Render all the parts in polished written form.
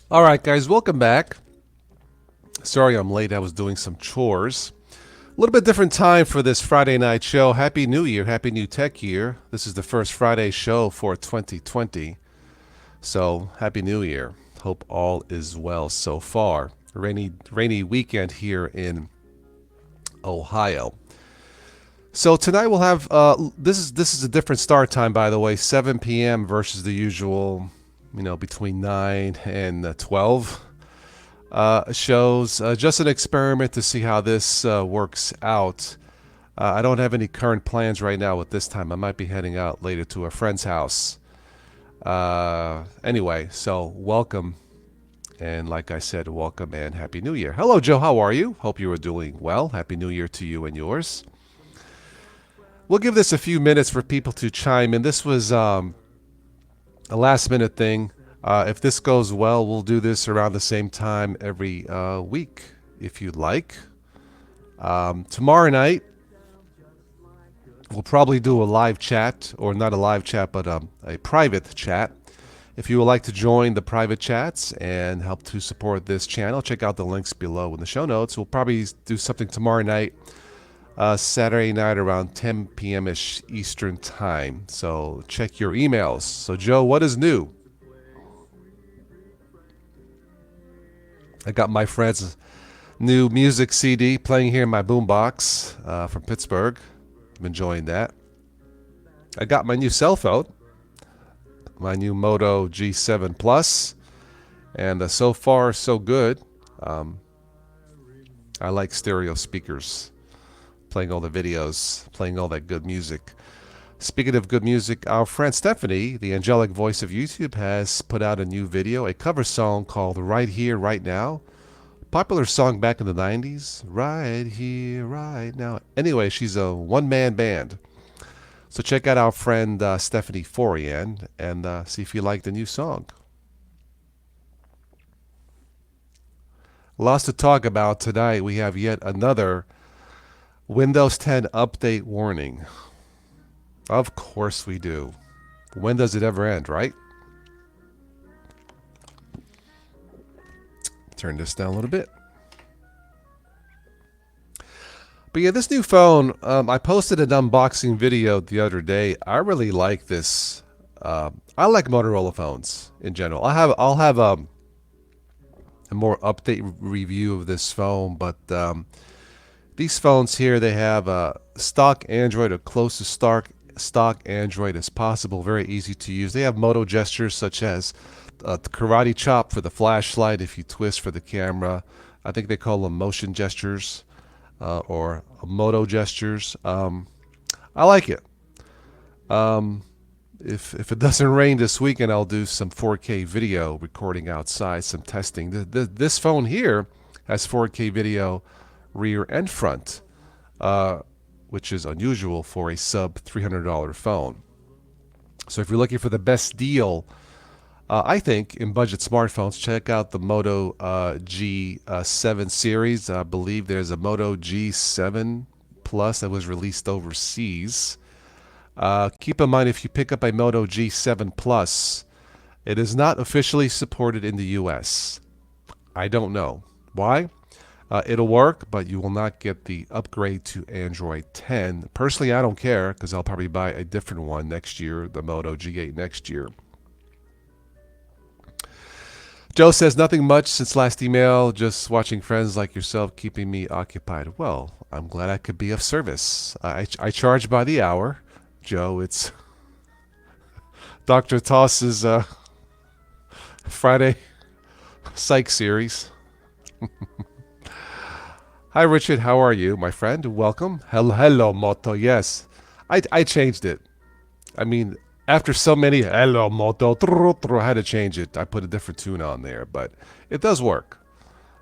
All right, guys, welcome back. Sorry I'm late. I was doing some chores. A little bit different time for this Friday night show. Happy New Year. Happy New Tech Year. This is the first Friday show for 2020. So, Happy New Year. Hope all is well so far. Rainy weekend here in Ohio. So tonight we'll have this is a different start time, by the way, 7 p.m. versus the usual, between 9 and 12 shows. Just an experiment to see how this works out. I don't have any current plans right now at this time. I might be heading out later to a friend's house. Anyway, so welcome. And like I said, welcome and Happy New Year. Hello, Joe. How are you? Hope you are doing well. Happy New Year to you and yours. We'll give this a few minutes for people to chime in. This was a last minute thing. If this goes well, we'll do this around the same time every week, if you'd like. Tomorrow night, we'll probably do a live chat, or not a live chat, but a private chat. If you would like to join the private chats and help to support this channel, check out the links below in the show notes. We'll probably do something tomorrow night, Saturday night around 10 p.m. ish Eastern time. So check your emails. So Joe, what is new? I got my friend's new music CD playing here in my boombox from Pittsburgh. I'm enjoying that. I got my new cell phone, my new Moto G7 Plus, and so far so good. I like stereo speakers, playing all the videos, playing all that good music. Speaking of good music, our friend Stephanie, the angelic voice of YouTube, has put out a new video, a cover song called Right Here, Right Now. Popular song back in the 90s. Right here, right now. Anyway, she's a one-man band. So check out our friend Stephanie Forian and see if you like the new song. Lots to talk about tonight. We have yet another Windows 10 update warning. Of course we do. When does it ever end, right? Turn this down a little bit. But yeah, this new phone, I posted an unboxing video the other day. I really like this. I like Motorola phones in general. I'll have a more update review of this phone, but these phones here, they have stock Android or close to stock Android as possible. Very easy to use. They have moto gestures such as the karate chop for the flashlight if you twist for the camera. I think they call them motion gestures or moto gestures. I like it. If it doesn't rain this weekend, I'll do some 4K video recording outside, some testing. This phone here has 4K video rear and front, which is unusual for a sub $300 phone. So if you're looking for the best deal, I think in budget smartphones, check out the Moto G7 series. I believe there's a Moto G7 Plus that was released overseas. Keep in mind, if you pick up a Moto G7 Plus, it is not officially supported in the US. I don't know why. It'll work, but you will not get the upgrade to Android 10. Personally, I don't care because I'll probably buy a different one next year, the Moto G8 next year. Joe says, nothing much since last email, just watching friends like yourself keeping me occupied. Well, I'm glad I could be of service. I charge by the hour. Joe, it's Dr. Toss's Friday Psych series. Hi, Richard. How are you, my friend? Welcome. Hello, Moto. Yes, I changed it. I mean, after so many hello, Moto, I had to change it. I put a different tune on there, but it does work.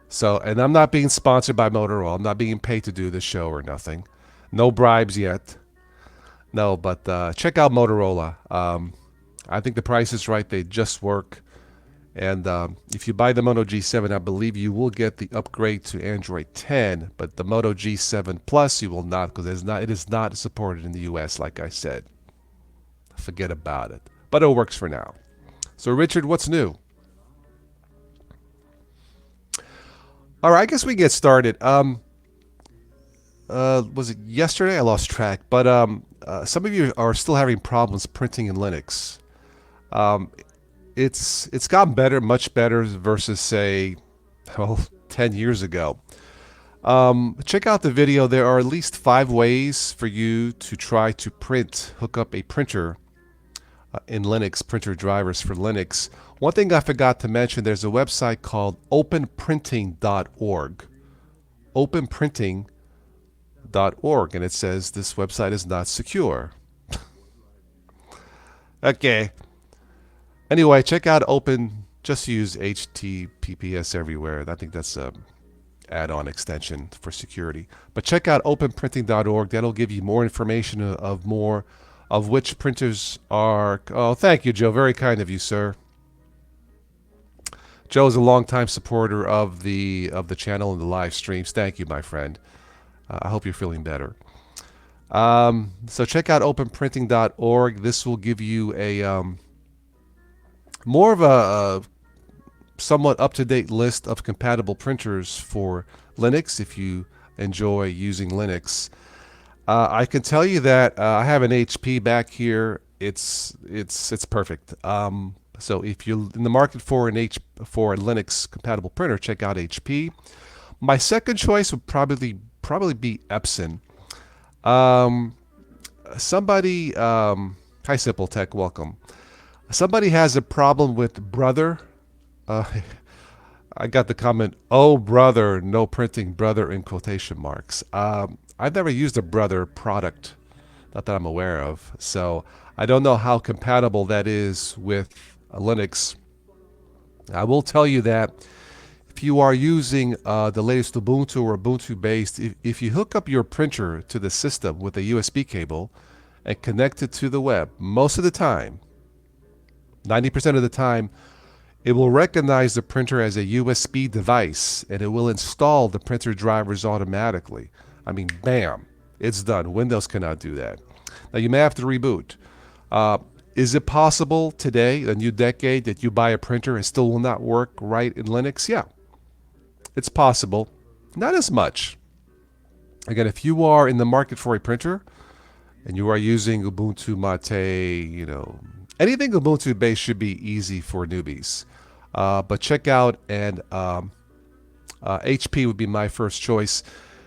So, and I'm not being sponsored by Motorola. I'm not being paid to do this show or nothing. No bribes yet. No, but check out Motorola. I think the price is right. They just work. And if you buy the Moto G7, I believe you will get the upgrade to Android 10. But the Moto G7 Plus, you will not, because it is not supported in the US, like I said. Forget about it. But it works for now. So, Richard, what's new? All right, I guess we get started. Was it yesterday? I lost track. But some of you are still having problems printing in Linux. Um, it's gotten better, much better versus say, well, 10 years ago. Check out the video. There are at least 5 ways for you to try to hook up a printer in Linux, printer drivers for Linux. One thing I forgot to mention, there's a website called openprinting.org. Openprinting.org, and it says this website is not secure. Okay. Anyway, check out Open. Just use HTTPS everywhere. I think that's a add-on extension for security. But check out openprinting.org. That'll give you more information of which printers are. Oh, thank you, Joe. Very kind of you, sir. Joe is a longtime supporter of the channel and the live streams. Thank you, my friend. I hope you're feeling better. So check out openprinting.org. This will give you a more of a somewhat up-to-date list of compatible printers for Linux if you enjoy using Linux. I can tell you that I have an HP back here. It's perfect. So if you're in the market for a Linux compatible printer, check out HP. My second choice would probably be Epson. Somebody, hi Simple Tech, welcome. Somebody has a problem with Brother. I got the comment, "Oh brother, no printing, brother," in quotation marks. I've never used a Brother product, not that I'm aware of, so I don't know how compatible that is with Linux. I will tell you that if you are using the latest Ubuntu or Ubuntu based, if you hook up your printer to the system with a USB cable and connect it to the web, most of the time, 90% of the time, it will recognize the printer as a USB device and it will install the printer drivers automatically. I mean, bam, it's done. Windows cannot do that. Now you may have to reboot. Is it possible today, a new decade, that you buy a printer and still will not work right in Linux? Yeah, it's possible. Not as much. Again, if you are in the market for a printer and you are using Ubuntu Mate, anything Ubuntu based should be easy for newbies. But check out, and HP would be my first choice.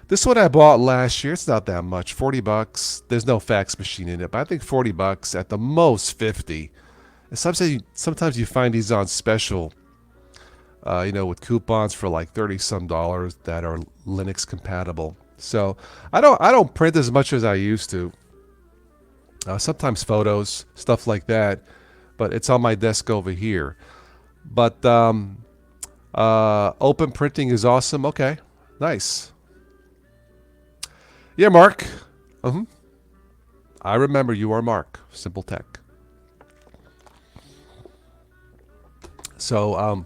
This one I bought last year. It's not that much, $40. There's no fax machine in it, but I think $40, at the most $50. And sometimes you find these on special, with coupons for like $30-some that are Linux compatible. So I don't print as much as I used to. Sometimes photos, stuff like that, but it's on my desk over here. But open printing is awesome. Okay, nice. Yeah, Mark. I remember you are Mark. Simple Tech. So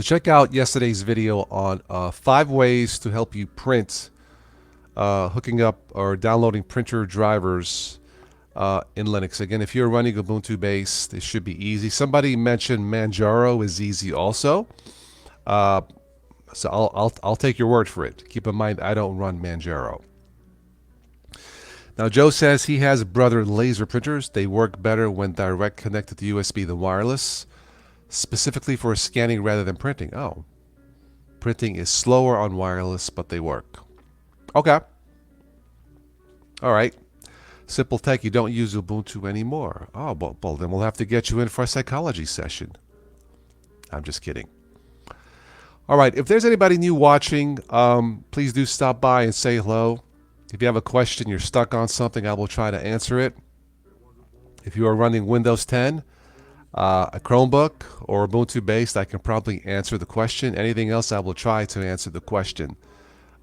check out yesterday's video on 5 ways to help you print, hooking up or downloading printer drivers in Linux. Again, if you're running Ubuntu based, it should be easy. Somebody mentioned Manjaro is easy also. So I'll take your word for it. Keep in mind, I don't run Manjaro. Now, Joe says he has Brother laser printers. They work better when direct connected to USB than wireless, specifically for scanning rather than printing. Oh, printing is slower on wireless, but they work. Okay. All right. Simple Tech, you don't use Ubuntu anymore. Oh, well, then we'll have to get you in for a psychology session. I'm just kidding. All right. If there's anybody new watching, please do stop by and say hello. If you have a question, you're stuck on something, I will try to answer it. If you are running Windows 10, a Chromebook, or Ubuntu based, I can probably answer the question. Anything else, I will try to answer the question.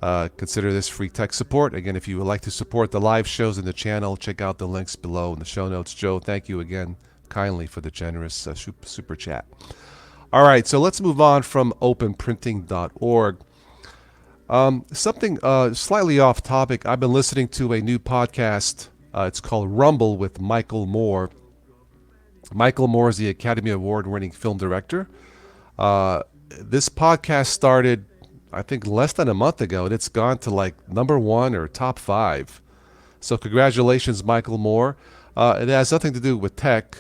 Consider this free tech support. Again, if you would like to support the live shows in the channel, check out the links below in the show notes. Joe, thank you again kindly for the generous super chat. All right, so let's move on from openprinting.org. Something slightly off topic. I've been listening to a new podcast. It's called Rumble with Michael Moore. Michael Moore is the Academy Award-winning film director. This podcast started I think less than a month ago, and it's gone to like number one or top five. So congratulations, Michael Moore. It has nothing to do with tech,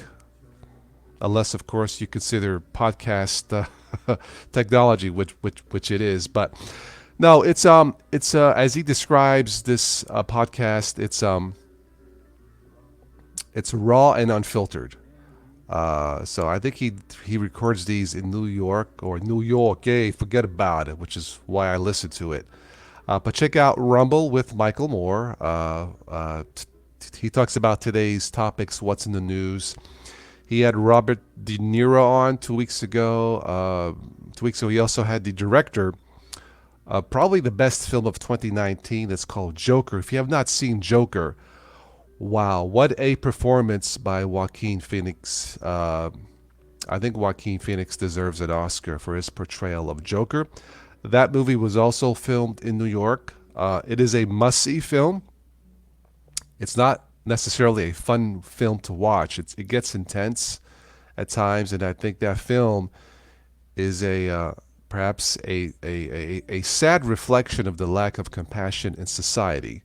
unless of course you consider podcast technology, which it is. But no, it's as he describes this podcast, it's raw and unfiltered. So I think he records these in New York or New York. Hey, forget about it, which is why I listen to it. But check out Rumble with Michael Moore. He talks about today's topics, what's in the news. He had Robert De Niro on 2 weeks ago. 2 weeks ago, he also had the director, probably the best film of 2019. It's called Joker. If you have not seen Joker, wow, what a performance by Joaquin Phoenix. I think Joaquin Phoenix deserves an Oscar for his portrayal of Joker. That movie was also filmed in New York. It is a must-see film. It's not necessarily a fun film to watch. It gets intense at times, and I think that film is perhaps a sad reflection of the lack of compassion in society.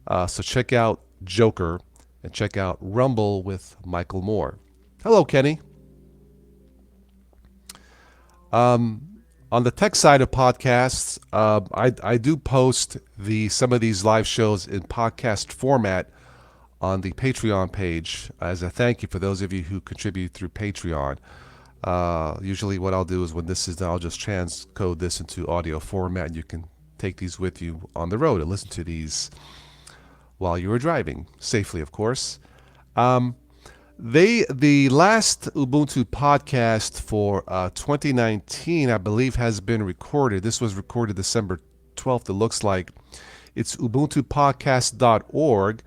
So check out Joker and check out Rumble with Michael Moore. Hello, Kenny. On the tech side of podcasts, I do post some of these live shows in podcast format on the Patreon page as a thank you for those of you who contribute through Patreon. Usually what I'll do is when this is done, I'll just transcode this into audio format, and you can take these with you on the road and listen to these while you are driving, safely, of course. The last Ubuntu podcast for 2019, I believe, has been recorded. This was recorded December 12th, it looks like. It's ubuntupodcast.org.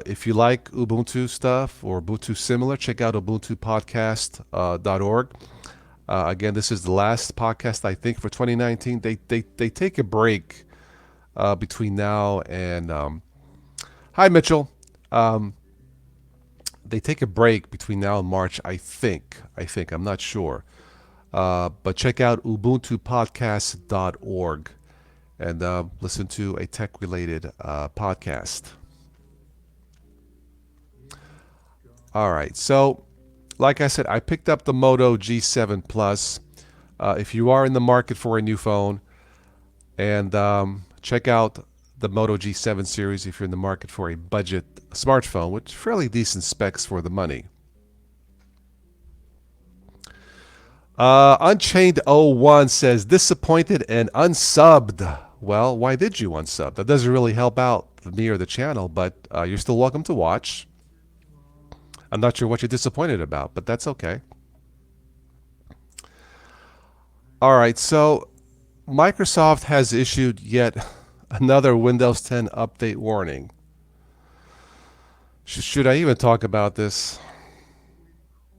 If you like Ubuntu stuff or Ubuntu similar, check out ubuntupodcast.org. Again, this is the last podcast, I think, for 2019. They take a break between now and... Hi, Mitchell. They take a break between now and March, I think. I'm not sure. But check out ubuntupodcast.org and listen to a tech-related podcast. All right. So, like I said, I picked up the Moto G7 Plus. If you are in the market for a new phone, and check out the Moto G7 series if you're in the market for a budget smartphone with fairly decent specs for the money. Unchained01 says, disappointed and unsubbed. Well, why did you unsub? That doesn't really help out me or the channel, but you're still welcome to watch. I'm not sure what you're disappointed about, but that's okay. All right, so Microsoft has issued yet another Windows 10 update warning. Should I even talk about this?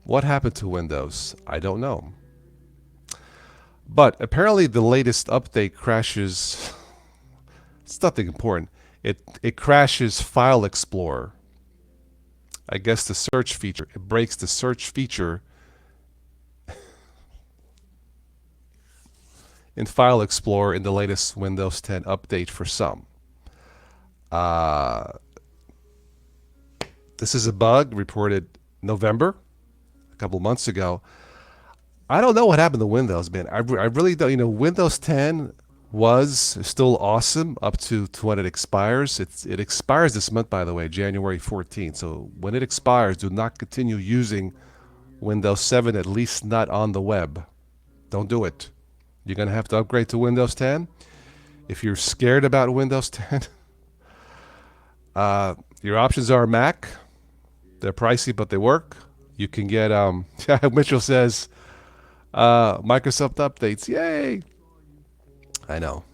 What happened to Windows? I don't know. But apparently the latest update crashes. It's nothing important. It crashes File Explorer. I guess the search feature. It breaks the search feature in File Explorer in the latest Windows 10 update for some. This is a bug reported November, a couple months ago. I don't know what happened to Windows, man. I really don't. Windows 10 was still awesome up to when it expires. It expires this month, by the way, January 14th. So when it expires, do not continue using Windows 7, at least not on the web. Don't do it. You're going to have to upgrade to Windows 10. If you're scared about Windows 10, your options are Mac. They're pricey, but they work. You can get, Mitchell says, Microsoft updates. Yay! I know.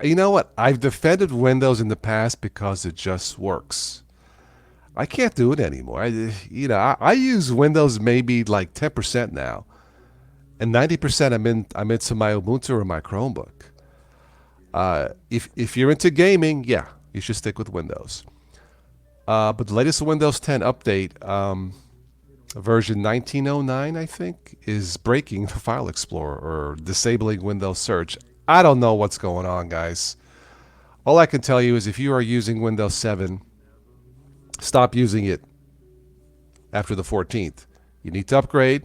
You know what? I've defended Windows in the past because it just works. I can't do it anymore. I use Windows maybe like 10% now. And 90% I'm into my Ubuntu or my Chromebook. If you're into gaming, yeah, you should stick with Windows. But the latest Windows 10 update, version 1909, I think, is breaking the File Explorer or disabling Windows Search. I don't know what's going on, guys. All I can tell you is if you are using Windows 7, stop using it after the 14th. You need to upgrade.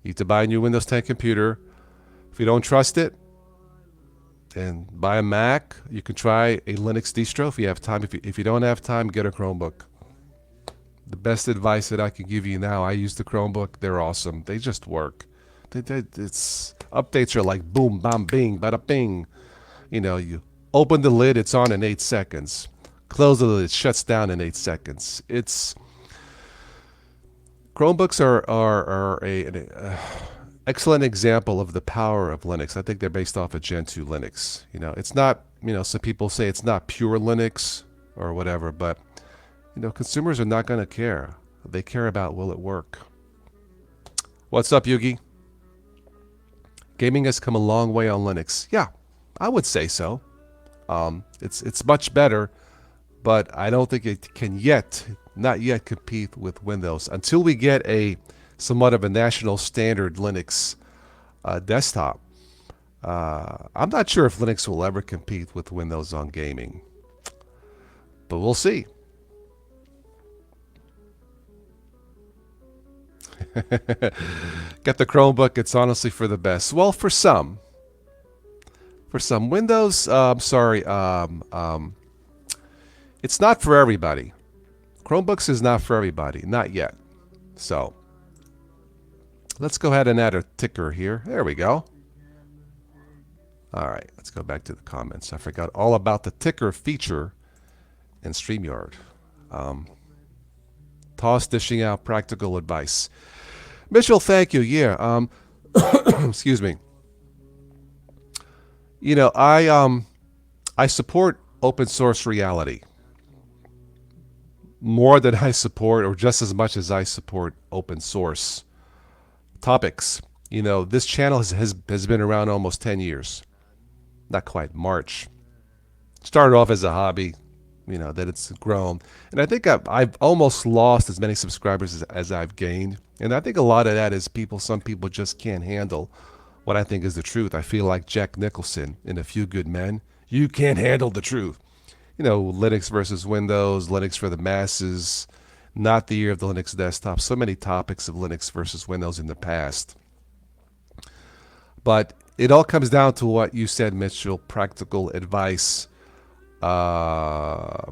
You need to buy a new Windows 10 computer. If you don't trust it, then buy a Mac. You can try a Linux distro if you have time. If you don't have time, get a Chromebook. The best advice that I can give you now, I use the Chromebook. They're awesome. They just work. It's updates are like boom, bam, bing, bada bing. You open the lid, it's on in 8 seconds. Close the lid, it shuts down in 8 seconds. Chromebooks are an excellent example of the power of Linux. I think they're based off of Gen 2 Linux. It's not, some people say it's not pure Linux or whatever, but consumers are not going to care. They care about, will it work? What's up, Yugi? Gaming has come a long way on Linux. Yeah, I would say so. It's much better, but I don't think it can not yet compete with Windows until we get a somewhat of a national standard Linux desktop. I'm not sure if Linux will ever compete with Windows on gaming, but we'll see. Get the Chromebook. It's honestly for the best. Well, for some Windows, I'm sorry, it's not for everybody. Chromebooks is not for everybody, not yet. So let's go ahead and add a ticker here. There we go. All right, let's go back to the comments. I forgot all about the ticker feature in StreamYard. Toss dishing out practical advice. Mitchell, thank you. Yeah. Excuse me. I support open source reality more than I support, or just as much as I support open source topics. This channel has been around almost 10 years. Not quite March. Started off as a hobby, that it's grown. And I think I've almost lost as many subscribers as I've gained. And I think a lot of that is some people just can't handle what I think is the truth. I feel like Jack Nicholson in A Few Good Men. You can't handle the truth. Linux versus Windows, Linux for the masses, not the year of the Linux desktop. So many topics of Linux versus Windows in the past. But it all comes down to what you said, Mitchell, practical advice. Not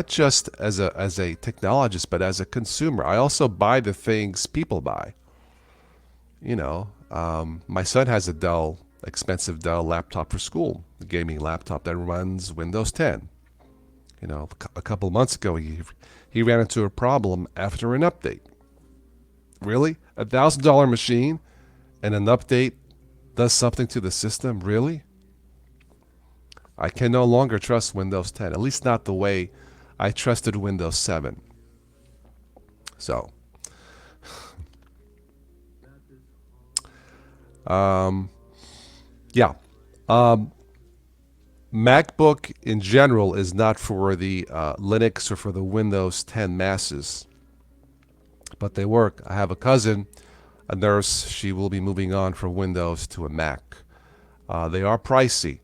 just as a technologist, but as a consumer. I also buy the things people buy. My son has a expensive Dell laptop for school, a gaming laptop that runs Windows 10. A couple months ago, he ran into a problem after an update. Really? $1,000 machine and an update does something to the system? Really? I can no longer trust Windows 10, at least not the way I trusted Windows 7. So, yeah. MacBook in general is not for the Linux or for the Windows 10 masses, but they work. I have a cousin, a nurse. She will be moving on from Windows to a Mac. They are pricey,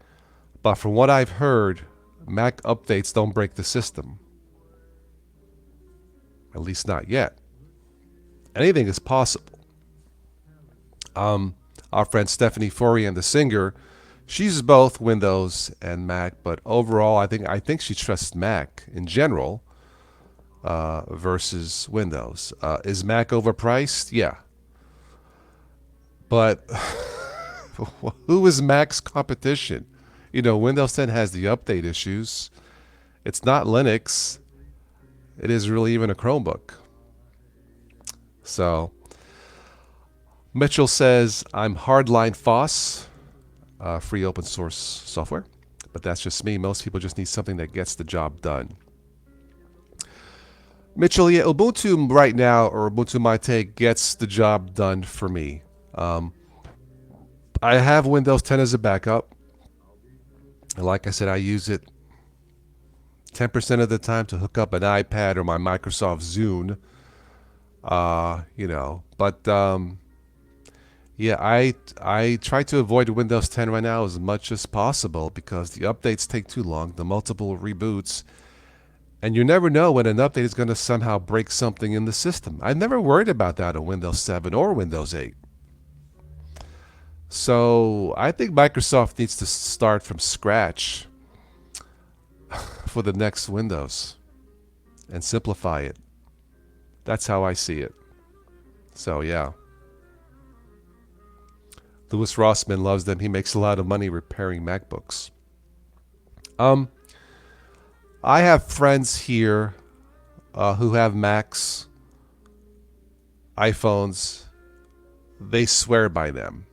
but from what I've heard, Mac updates don't break the system. At least not yet. Anything is possible. Our friend Stephanie Forian, the singer, she uses both Windows and Mac, but overall, I think she trusts Mac in general versus Windows. Is Mac overpriced? Yeah. But who is Mac's competition? Windows 10 has the update issues. It's not Linux. It is really even a Chromebook. So, Mitchell says, I'm hardline FOSS, free open source software. But that's just me. Most people just need something that gets the job done. Mitchell, yeah, Ubuntu right now, or Ubuntu Mate, gets the job done for me. I have Windows 10 as a backup. And like I said, I use it 10% of the time to hook up an iPad or my Microsoft Zune But yeah, I try to avoid Windows 10 right now as much as possible because the updates take too long, the multiple reboots, and you never know when an update is going to somehow break something in the system. I've never worried about that on Windows 7 or Windows 8. So I think Microsoft needs to start from scratch for the next Windows and simplify it. That's how I see it. So yeah. Louis Rossman loves them. He makes a lot of money repairing MacBooks. I have friends here who have Macs, iPhones. They swear by them.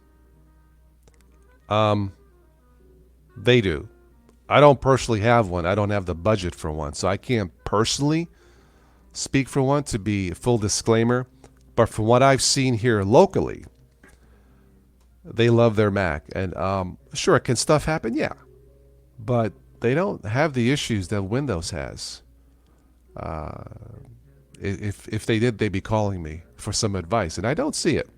They do. I don't personally have one. I don't have the budget for one, so I can't personally speak for one, to be a full disclaimer. But from what I've seen here locally, they love their Mac. And sure, can stuff happen? Yeah. But they don't have the issues that Windows has. If they did, they'd be calling me for some advice, and I don't see it.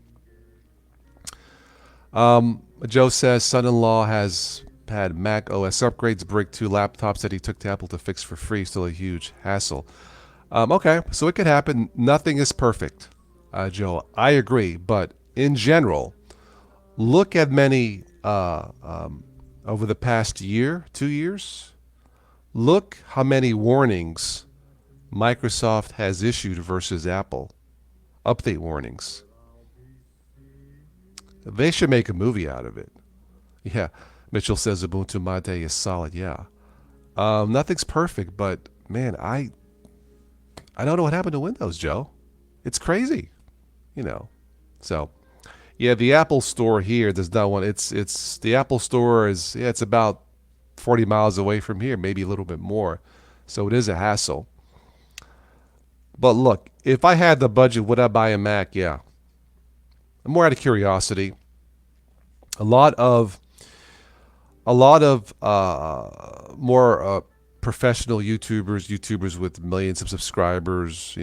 Joe says son-in-law has had Mac OS upgrades, break 2 laptops that he took to Apple to fix for free. Still a huge hassle. Okay, so it could happen. Nothing is perfect, Joe. I agree, but in general, look at many over the past year, 2 years. Look how many warnings Microsoft has issued versus Apple. Update warnings. They should make a movie out of it. Yeah, Mitchell says Ubuntu Mate is solid. Yeah, nothing's perfect, but man, I don't know what happened to Windows, Joe. It's crazy, So, yeah, the Apple Store here does not want. It's the Apple Store is it's about 40 miles away from here, maybe a little bit more. So it is a hassle. But look, if I had the budget, would I buy a Mac? Yeah. More out of curiosity. A lot of more professional YouTubers with millions of subscribers,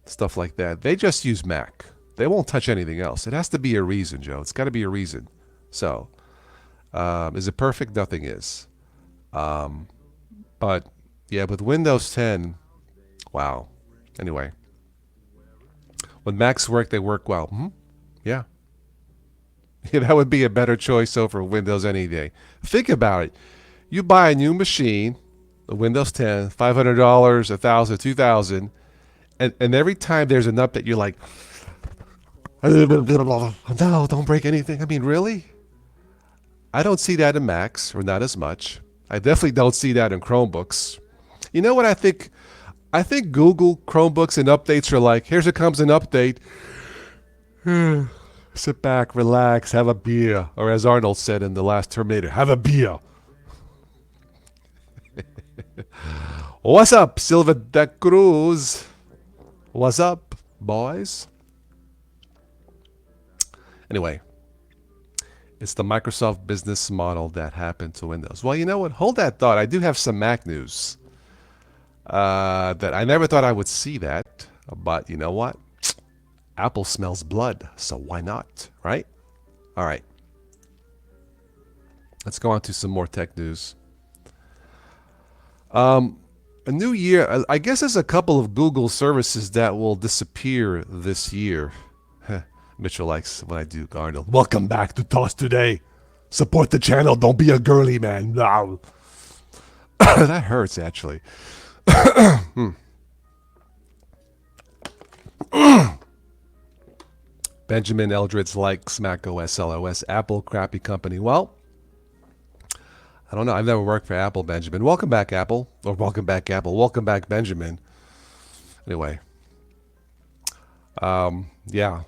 stuff like that. They just use Mac. They won't touch anything else. It has to be a reason, Joe. It's got to be a reason. So, is it perfect? Nothing is. But yeah, with Windows 10, wow. Anyway, when Macs work, they work well. Yeah. Yeah, that would be a better choice over Windows any day. Think about it. You buy a new machine, the Windows 10, $500, $1,000, $2,000, and every time there's an update, you're like, no, don't break anything. I mean, really? I don't see that in Macs, or not as much. I definitely don't see that in Chromebooks. You know what I think? I think Google Chromebooks and updates are like, here comes an update. Sit back, relax, have a beer. Or as Arnold said in The Last Terminator, have a beer. What's up, Silva de Cruz? What's up, boys? Anyway, it's the Microsoft business model that happened to Windows. Well, you know what? Hold that thought. I do have some Mac news that I never thought I would see that. But you know what? Apple smells blood, so why not, right? All right. Let's go on to some more tech news. A new year. I guess there's a couple of Google services that will disappear this year. Mitchell likes when I do Arnold. Welcome back to Toss Today. Support the channel. Don't be a girly man. No. That hurts, actually. Benjamin Eldredge likes Mac OS LOS. Apple, crappy company. Well, I don't know. I've never worked for Apple, Benjamin. Welcome back, Apple. Or welcome back, Apple. Welcome back, Benjamin. Anyway. Yeah.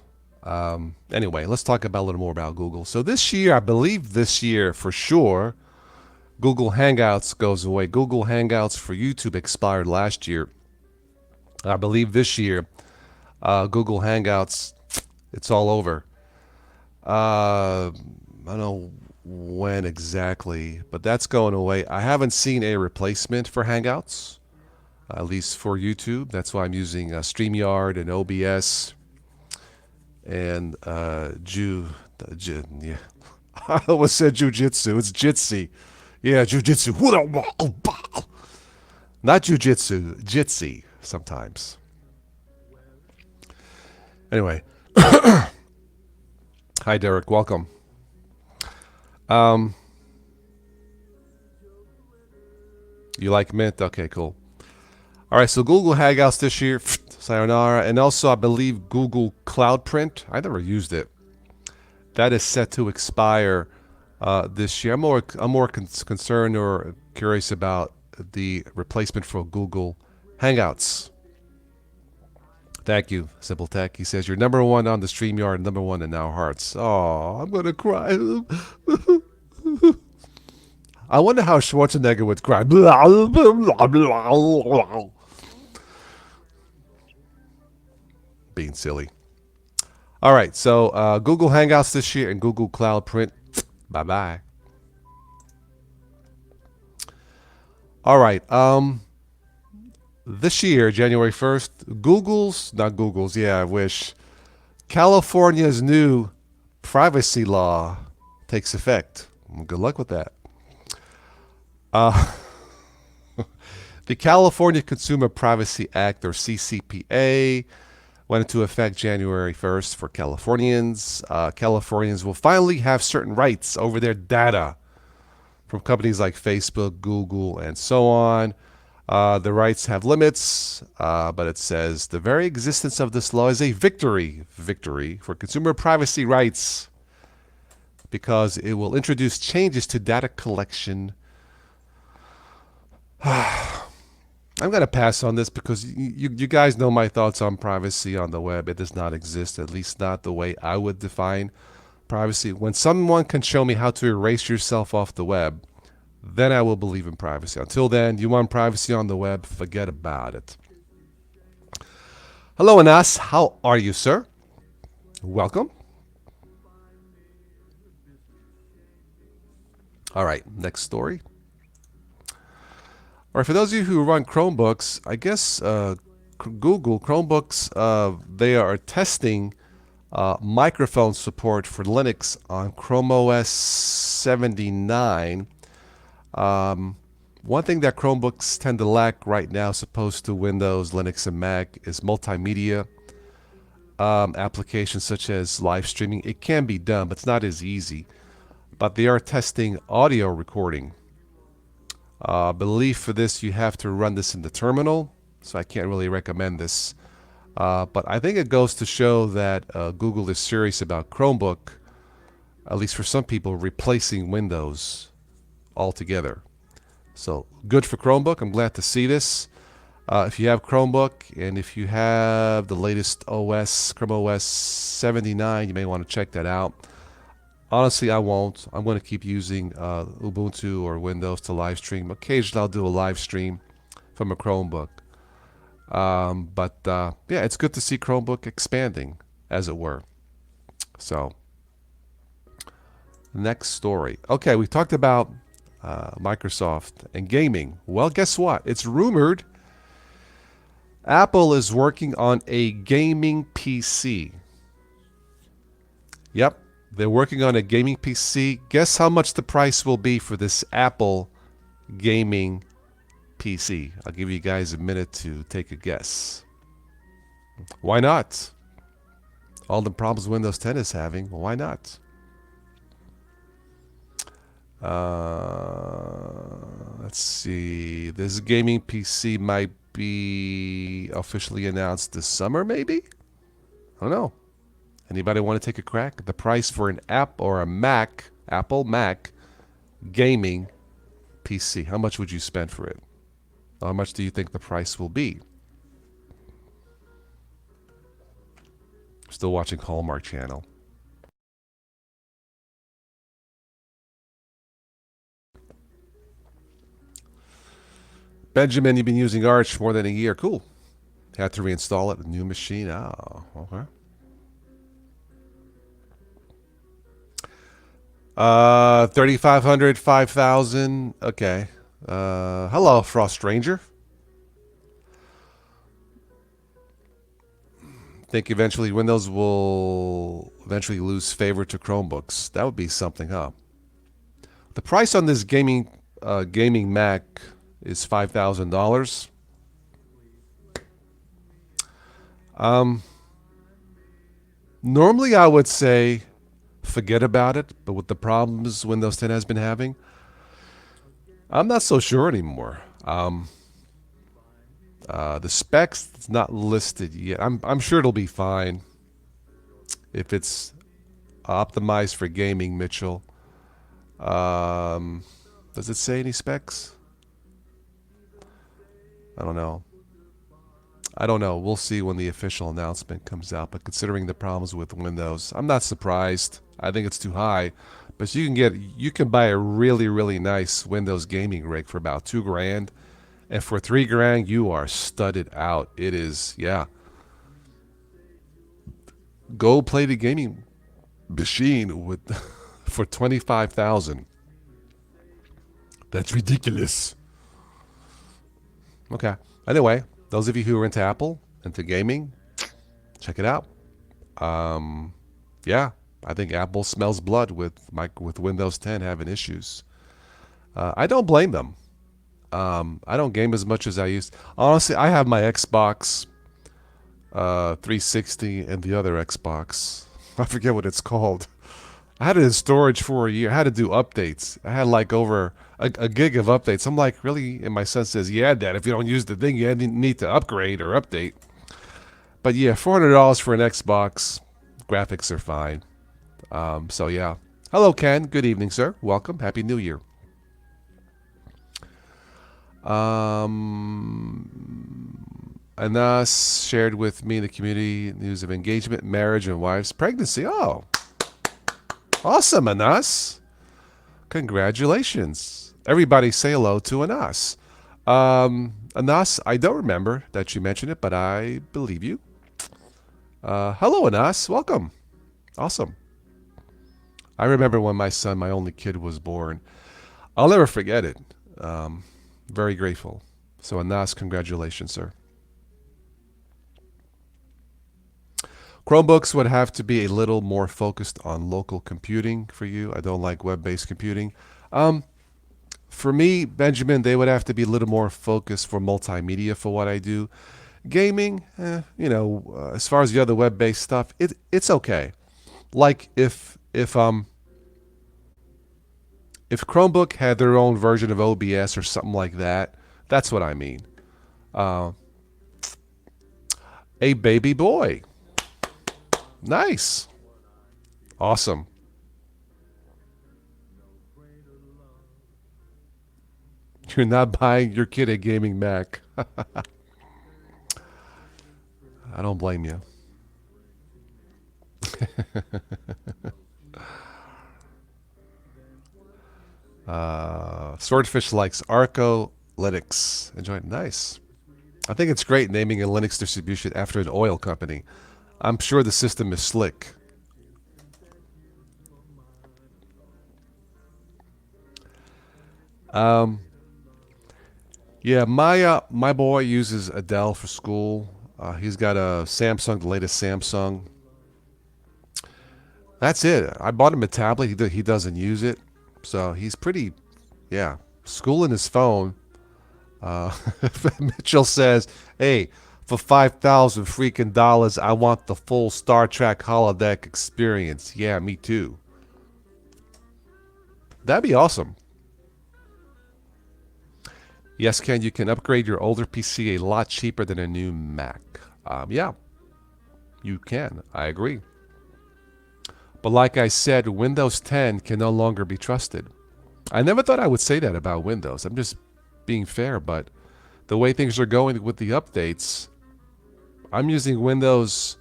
Anyway, let's talk about a little more about Google. So this year, I believe this year for sure, Google Hangouts goes away. Google Hangouts for YouTube expired last year. I believe this year, Google Hangouts, it's all over. I don't know when exactly, but that's going away. I haven't seen a replacement for Hangouts, at least for YouTube. That's why I'm using StreamYard and OBS. and yeah. I almost said jujitsu. It's jitsi. Yeah, jujitsu. Not jujitsu, jitsi sometimes. Anyway, hi Derek, welcome. You like Mint? Okay, cool. All right, so Google Hangouts this year, sayonara, and also I believe Google Cloud Print. I never used it. That is set to expire this year. I'm more concerned or curious about the replacement for Google Hangouts. Thank you, Simple Tech. He says, you're number one on the StreamYard, number one in our hearts. Oh, I'm going to cry. I wonder how Schwarzenegger would cry. Being silly. All right, so Google Hangouts this year and Google Cloud Print. Bye-bye. All right. This year, January 1st, not Google's, yeah, I wish, California's new privacy law takes effect. Good luck with that. The California Consumer Privacy Act, or CCPA, went into effect January 1st for Californians. Californians will finally have certain rights over their data from companies like Facebook, Google, and so on. The rights have limits, but it says the very existence of this law is a victory for consumer privacy rights because it will introduce changes to data collection. I'm going to pass on this because you guys know my thoughts on privacy on the web. It does not exist, at least not the way I would define privacy. When someone can show me how to erase yourself off the web, then I will believe in privacy. Until then, you want privacy on the web, forget about it. Hello, Anas. How are you, sir? Welcome. All right, next story. All right, for those of you who run Chromebooks, I guess Google Chromebooks, they are testing microphone support for Linux on Chrome OS 79. One thing that Chromebooks tend to lack right now, as opposed to Windows, Linux, and Mac, is multimedia applications such as live streaming. It can be done, but it's not as easy. But they are testing audio recording. I believe for this you have to run this in the terminal, so I can't really recommend this. But I think it goes to show that Google is serious about Chromebook, at least for some people, replacing Windows altogether. So good for Chromebook. I'm glad to see this. If you have Chromebook and if you have the latest OS, Chrome OS 79, you may want to check that out. Honestly, I won't. I'm going to keep using Ubuntu or Windows to live stream. Occasionally, I'll do a live stream from a Chromebook. Yeah, it's good to see Chromebook expanding, as it were. So, next story. Okay, we talked about Microsoft and gaming. Well, guess what? It's rumored Apple is working on a gaming PC. Yep. They're working on a gaming PC. Guess how much the price will be for this Apple gaming PC? I'll give you guys a minute to take a guess. Why not? All the problems Windows 10 is having. Well, why not? Let's see. This gaming PC might be officially announced this summer, maybe? I don't know. Anybody want to take a crack? The price for an app or a Mac, Apple Mac gaming PC. How much would you spend for it? How much do you think the price will be? Still watching Hallmark Channel. Benjamin, you've been using Arch more than a year. Cool. Had to reinstall it. A new machine. Oh, okay. 3,500, 5,000. Okay. Hello, Frost Ranger. think eventually Windows will eventually lose favor to Chromebooks. That would be something, huh? The price on this gaming Mac is $5,000. Normally, I would say forget about it, but with the problems Windows 10 has been having, I'm not so sure anymore. The specs it's not listed yet. I'm sure it'll be fine if it's optimized for gaming, Mitchell. Does it say any specs? I don't know. We'll see when the official announcement comes out. But considering the problems with Windows, I'm not surprised. I think it's too high. But you can buy a really, really nice Windows gaming rig for about $2,000. And for $3,000, you are studded out. It is, yeah. Go play the gaming machine with for $25,000. That's ridiculous. Okay. Anyway, those of you who are into Apple, into gaming, check it out. Yeah, I think Apple smells blood with Windows 10 having issues. I don't blame them. I don't game as much as I used. Honestly, I have my Xbox 360 and the other Xbox. I forget what it's called. I had it in storage for a year. I had to do updates. I had like over a gig of updates. I'm like, really? And my son says, yeah, Dad, if you don't use the thing, you need to upgrade or update. But yeah, $400 for an Xbox. Graphics are fine. So yeah. Hello, Ken. Good evening, sir. Welcome. Happy New Year. Anas shared with me in the community news of engagement, marriage, and wife's pregnancy. Oh, awesome, Anas. Congratulations. Everybody say hello to Anas. Anas, I don't remember that you mentioned it, but I believe you. Hello, Anas. Welcome. Awesome. I remember when my son, my only kid, was born. I'll never forget it. Very grateful. So, Anas, congratulations, sir. Chromebooks would have to be a little more focused on local computing for you. I don't like web-based computing. For me, Benjamin, they would have to be a little more focused for multimedia for what I do. Gaming, as far as the other web-based stuff, it's okay. Like if Chromebook had their own version of OBS or something like that, that's what I mean. A baby boy. Nice. Awesome. You're not buying your kid a gaming Mac. I don't blame you. Swordfish likes Arco Linux. Enjoy it. Nice. I think it's great naming a Linux distribution after an oil company. I'm sure the system is slick. Yeah, my boy uses a Dell for school. He's got a Samsung, the latest Samsung. That's it. I bought him a tablet. He doesn't use it, so he's pretty, yeah, schooling his phone. Mitchell says, "Hey, for $5,000 freaking dollars, I want the full Star Trek holodeck experience." Yeah, me too. That'd be awesome. Yes, Ken, you can upgrade your older PC a lot cheaper than a new Mac. Yeah, you can. I agree. But like I said, Windows 10 can no longer be trusted. I never thought I would say that about Windows. I'm just being fair, but the way things are going with the updates, I'm using Windows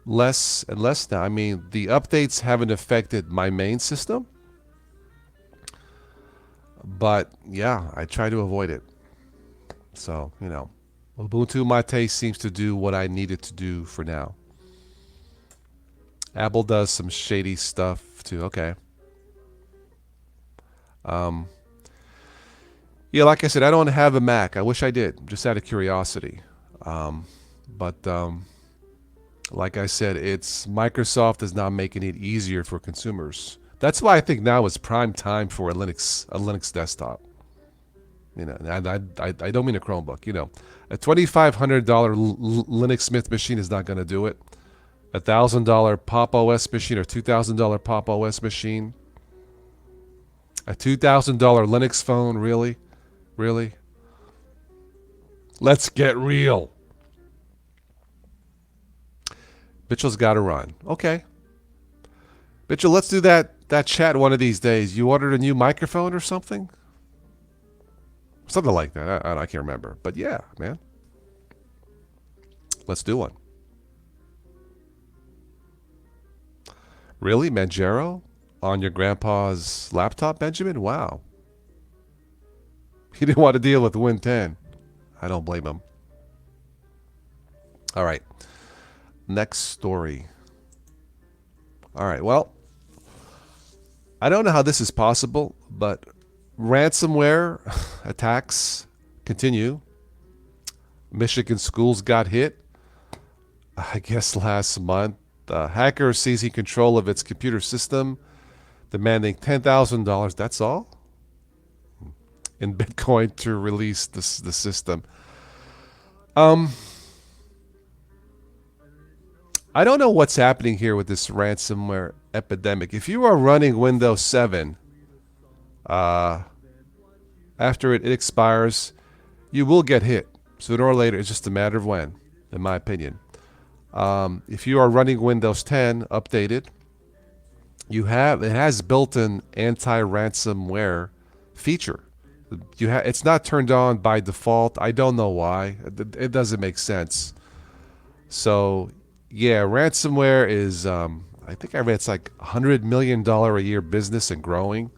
less and less now. I mean, the updates haven't affected my main system, but yeah, I try to avoid it. So, Ubuntu Mate seems to do what I need it to do for now. Apple does some shady stuff too. Okay. Yeah, like I said, I don't have a Mac. I wish I did, just out of curiosity. But Like I said, it's Microsoft is not making it easier for consumers. That's why I think now is prime time for a Linux desktop. And I don't mean a Chromebook. A $2,500 Linux Smith machine is not going to do it. $1,000 Pop OS machine or $2,000 Pop OS machine. A $2,000 Linux phone, really? Really? Let's get real. Mitchell's got to run. Okay. Mitchell, let's do that chat one of these days. You ordered a new microphone or something? Something like that. I can't remember. But yeah, man. Let's do one. Really? Manjaro? On your grandpa's laptop, Benjamin? Wow. He didn't want to deal with Win 10. I don't blame him. All right. Next story. All right. Well, I don't know how this is possible, but ransomware attacks continue. Michigan schools got hit, I guess, last month. Hacker seizing control of its computer system, demanding $10,000. That's all? In Bitcoin to release the system. I don't know what's happening here with this ransomware epidemic. If you are running Windows 7, after it expires, you will get hit. Sooner or later, it's just a matter of when, in my opinion. If you are running Windows 10 updated, it has built-in anti-ransomware feature. It's not turned on by default. I don't know why. It doesn't make sense. So, yeah, ransomware is, I think I read it's like $100 million a year business and growing.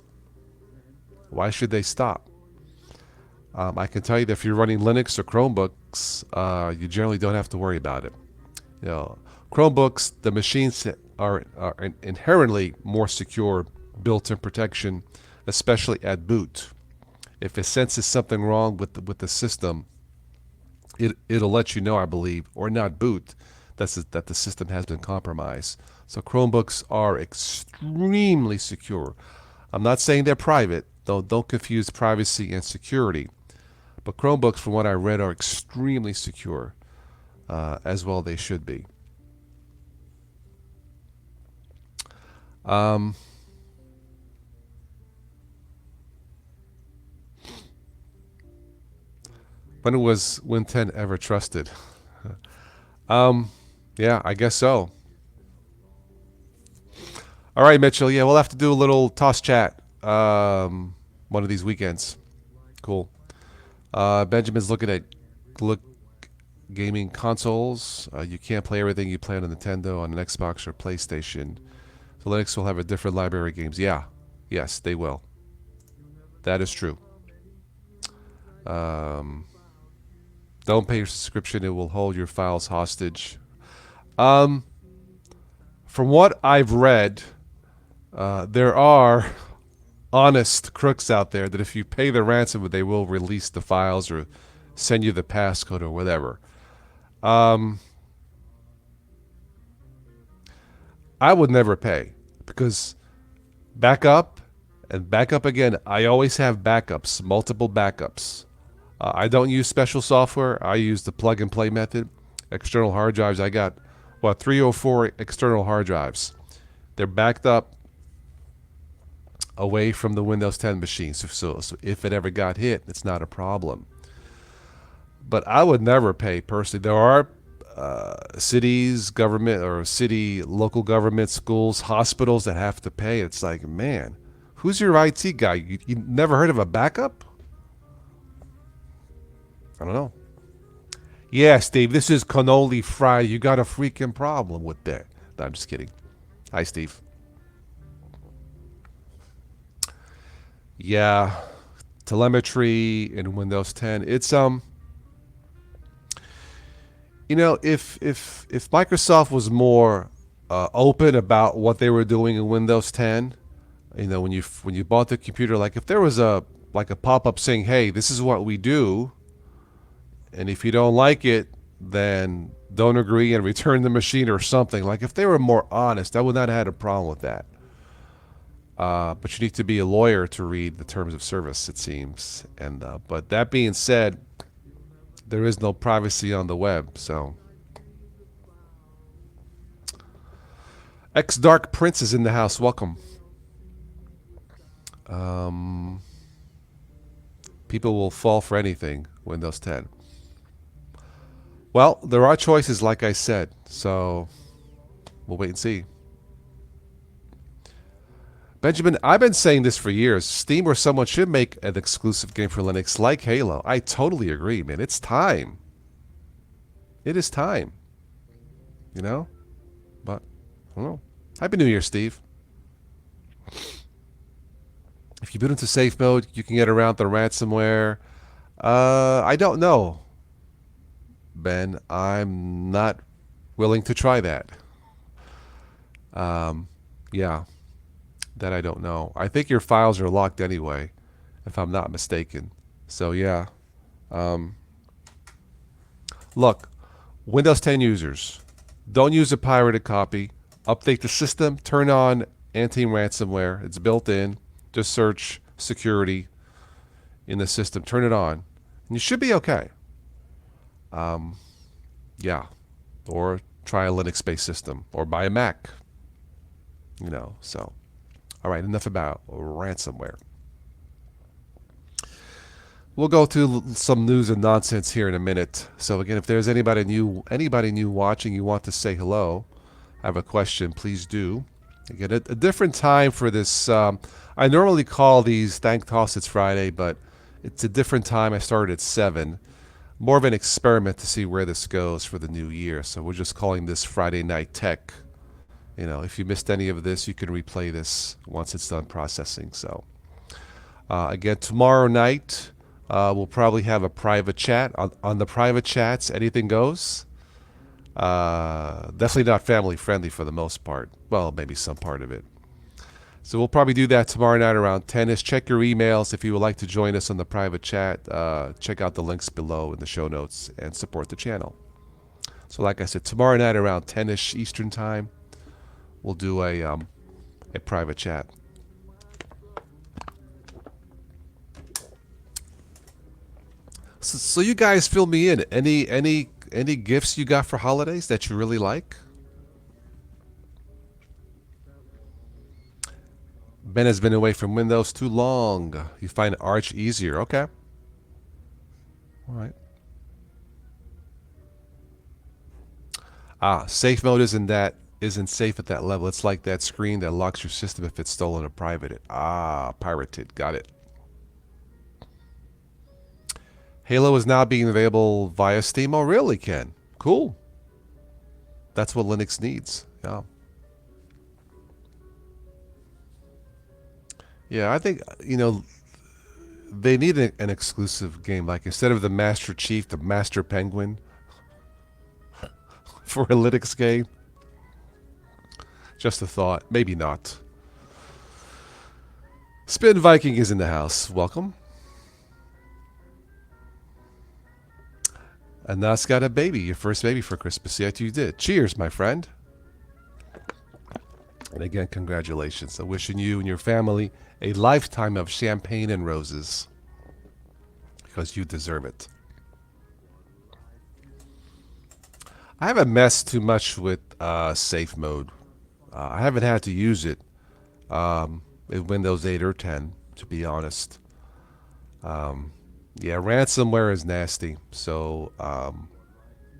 Why should they stop? I can tell you that if you're running Linux or Chromebooks, you generally don't have to worry about it. Chromebooks, the machines are inherently more secure, built-in protection, especially at boot. If it senses something wrong with the system, it'll let you know, I believe, or not boot, that the system has been compromised. So Chromebooks are extremely secure. I'm not saying they're private. Don't confuse privacy and security. But Chromebooks, from what I read, are extremely secure, as well they should be. When was Win 10 ever trusted? Yeah, I guess so. All right, Mitchell. Yeah, we'll have to do a little toss chat one of these weekends. Cool. Benjamin's looking at gaming consoles. You can't play everything you play on a Nintendo, on an Xbox, or PlayStation. So Linux will have a different library of games. Yeah. Yes, they will. That is true. Don't pay your subscription. It will hold your files hostage. From what I've read, there are honest crooks out there that if you pay the ransom, they will release the files or send you the passcode or whatever. I would never pay because backup and backup again. I always have backups, multiple backups. I don't use special software. I use the plug and play method. External hard drives. I got 3 or 4 external hard drives. They're backed up away from the Windows 10 machine. So if it ever got hit, it's not a problem. But I would never pay personally. There are cities, government, or local government, schools, hospitals that have to pay. It's like, man, who's your IT guy? You never heard of a backup? I don't know. Yeah, Steve, this is cannoli Friday. You got a freaking problem with that. No, I'm just kidding. Hi, Steve. Yeah, telemetry in Windows 10. It's if Microsoft was more open about what they were doing in Windows 10, when you bought the computer, like if there was a pop-up saying, "Hey, this is what we do," and if you don't like it, then don't agree and return the machine or something. Like if they were more honest, I would not have had a problem with that. But you need to be a lawyer to read the terms of service, it seems. And but that being said, there is no privacy on the web. So, X Dark Prince is in the house. Welcome. People will fall for anything. Windows 10. Well, there are choices, like I said. So, we'll wait and see. Benjamin, I've been saying this for years. Steam or someone should make an exclusive game for Linux like Halo. I totally agree, man. It's time. It is time. You know? But, I don't know. Happy New Year, Steve. If you boot into safe mode, you can get around the ransomware. I don't know, Ben. I'm not willing to try that. Yeah. That I don't know. I think your files are locked anyway, if I'm not mistaken. So yeah. Look, Windows 10 users, don't use a pirated copy. Update the system. Turn on anti-ransomware. It's built in. Just search security in the system. Turn it on, and you should be okay. Yeah. Or try a Linux-based system, or buy a Mac. You know. So. All right, enough about ransomware. We'll go to some news and nonsense here in a minute. So again, if there's anybody new watching, you want to say hello, have a question, please do. Again, a different time for this. I normally call these Thank Toss It's Friday, but it's a different time. I started at 7. More of an experiment to see where this goes for the new year. So we're just calling this Friday Night Tech. You know, if you missed any of this, you can replay this once it's done processing. So, again, tomorrow night, we'll probably have a private chat. On the private chats, anything goes. Definitely not family friendly for the most part. Well, maybe some part of it. So we'll probably do that tomorrow night around 10ish. Check your emails if you would like to join us on the private chat. Check out the links below in the show notes and support the channel. So like I said, tomorrow night around 10ish Eastern time, we'll do a private chat. So you guys fill me in. Any gifts you got for holidays that you really like? Ben has been away from Windows too long. You find Arch easier. Okay. All right. Safe mode isn't safe at that level. It's like that screen that locks your system if it's stolen or pirated. Pirated. Got it. Halo is now being available via Steam. Oh, really, Ken? Cool. That's what Linux needs. Yeah. Yeah, I think, they need an exclusive game. Like, instead of the Master Chief, the Master Penguin for a Linux game. Just a thought. Maybe not. Spin Viking is in the house. Welcome. And Nas got a baby. Your first baby for Christmas. Yet you did. Cheers, my friend. And again, congratulations. I'm wishing you and your family a lifetime of champagne and roses. Because you deserve it. I haven't messed too much with safe mode. I haven't had to use it in Windows 8 or 10, to be honest. Yeah, ransomware is nasty. So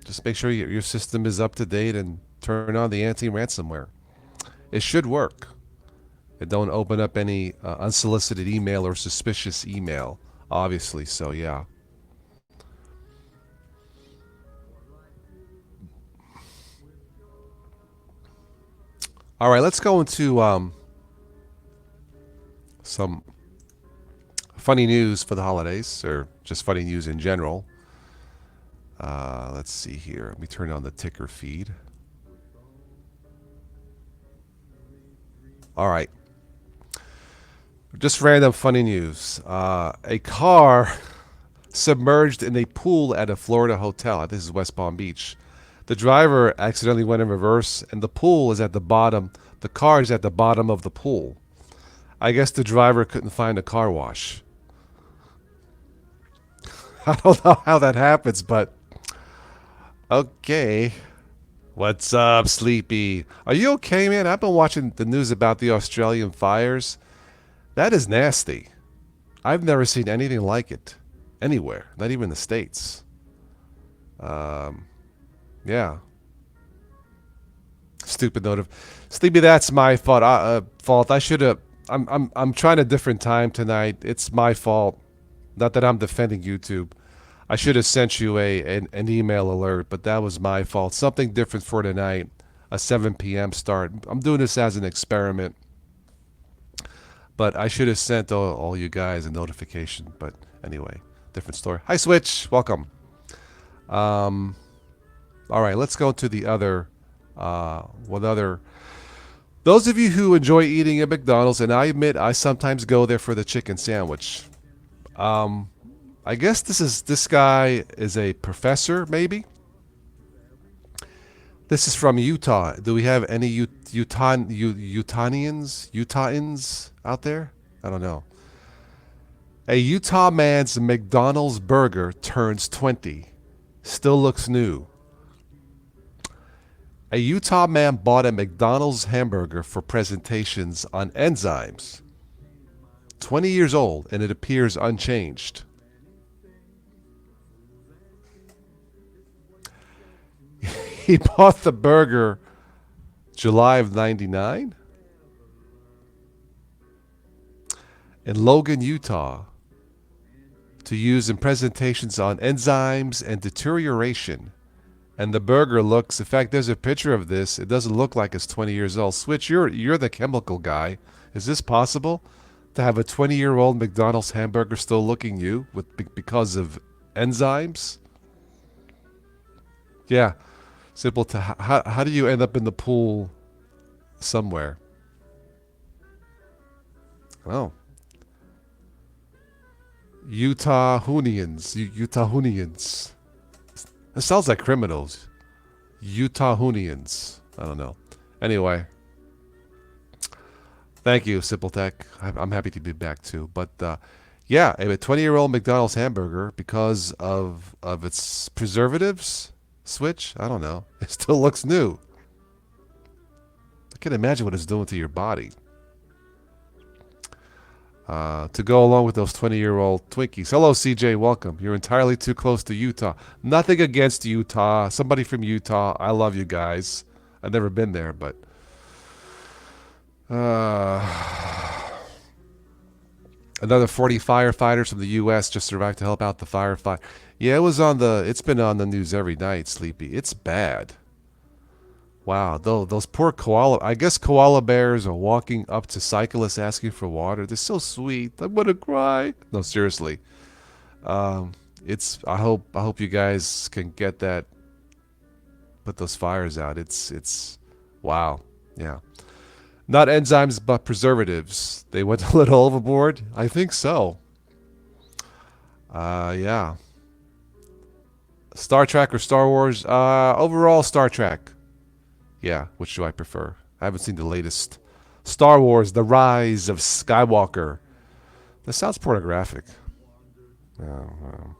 just make sure your system is up to date and turn on the anti-ransomware. It should work. And don't open up any unsolicited email or suspicious email, obviously. So, yeah. All right, let's go into some funny news for the holidays, or just funny news in general. Let's see here. Let me turn on the ticker feed. All right. Just random funny news. A car submerged in a pool at a Florida hotel. This is West Palm Beach. The driver accidentally went in reverse, and the pool is at the bottom. The car is at the bottom of the pool. I guess the driver couldn't find a car wash. I don't know how that happens, but okay. What's up, Sleepy? Are you okay, man? I've been watching the news about the Australian fires. That is nasty. I've never seen anything like it anywhere, not even the States. Yeah. Stupid note of Sleepy. That's my fault. Fault. I should have. I'm trying a different time tonight. It's my fault. Not that I'm defending YouTube. I should have sent you an email alert, but that was my fault. Something different for tonight. A 7 p.m. start. I'm doing this as an experiment. But I should have sent all you guys a notification. But anyway, different story. Hi, Switch. Welcome. All right, let's go to the other. What other? Those of you who enjoy eating at McDonald's, and I admit I sometimes go there for the chicken sandwich. I guess this guy is a professor, maybe. This is from Utah. Do we have any Utahnians out there? I don't know. A Utah man's McDonald's burger turns 20. Still looks new. A Utah man bought a McDonald's hamburger for presentations on enzymes. 20 years old, and it appears unchanged. He bought the burger July of '99 in Logan, Utah, to use in presentations on enzymes and deterioration. And the burger looks, in fact, there's a picture of this. It doesn't look like it's 20 years old. Switch, you're the chemical guy. Is this possible? To have a 20-year-old McDonald's hamburger still looking new because of enzymes? Yeah. Simple to how do you end up in the pool somewhere? Oh. Utahunians. Utahunians. It sounds like criminals. Utahunians. I don't know. Anyway. Thank you, Simple Tech. I'm happy to be back too. But yeah, a 20-year-old McDonald's hamburger, because of its preservatives, Switch, I don't know. It still looks new. I can't imagine what it's doing to your body. To go along with those 20-year-old Twinkies. Hello, CJ. Welcome. You're entirely too close to Utah. Nothing against Utah. Somebody from Utah. I love you guys. I've never been there, but... another 40 firefighters from the U.S. just arrived to help out the firefight. Yeah, it's been on the news every night, Sleepy. It's bad. Wow, those poor koala. I guess koala bears are walking up to cyclists asking for water. They're so sweet. I'm gonna cry. No, seriously. I hope you guys can get that. Put those fires out. It's wow. Yeah. Not enzymes, but preservatives. They went a little overboard? I think so. Yeah. Star Trek or Star Wars? Overall, Star Trek. Yeah, which do I prefer? I haven't seen the latest. Star Wars, The Rise of Skywalker. That sounds pornographic. Oh, well,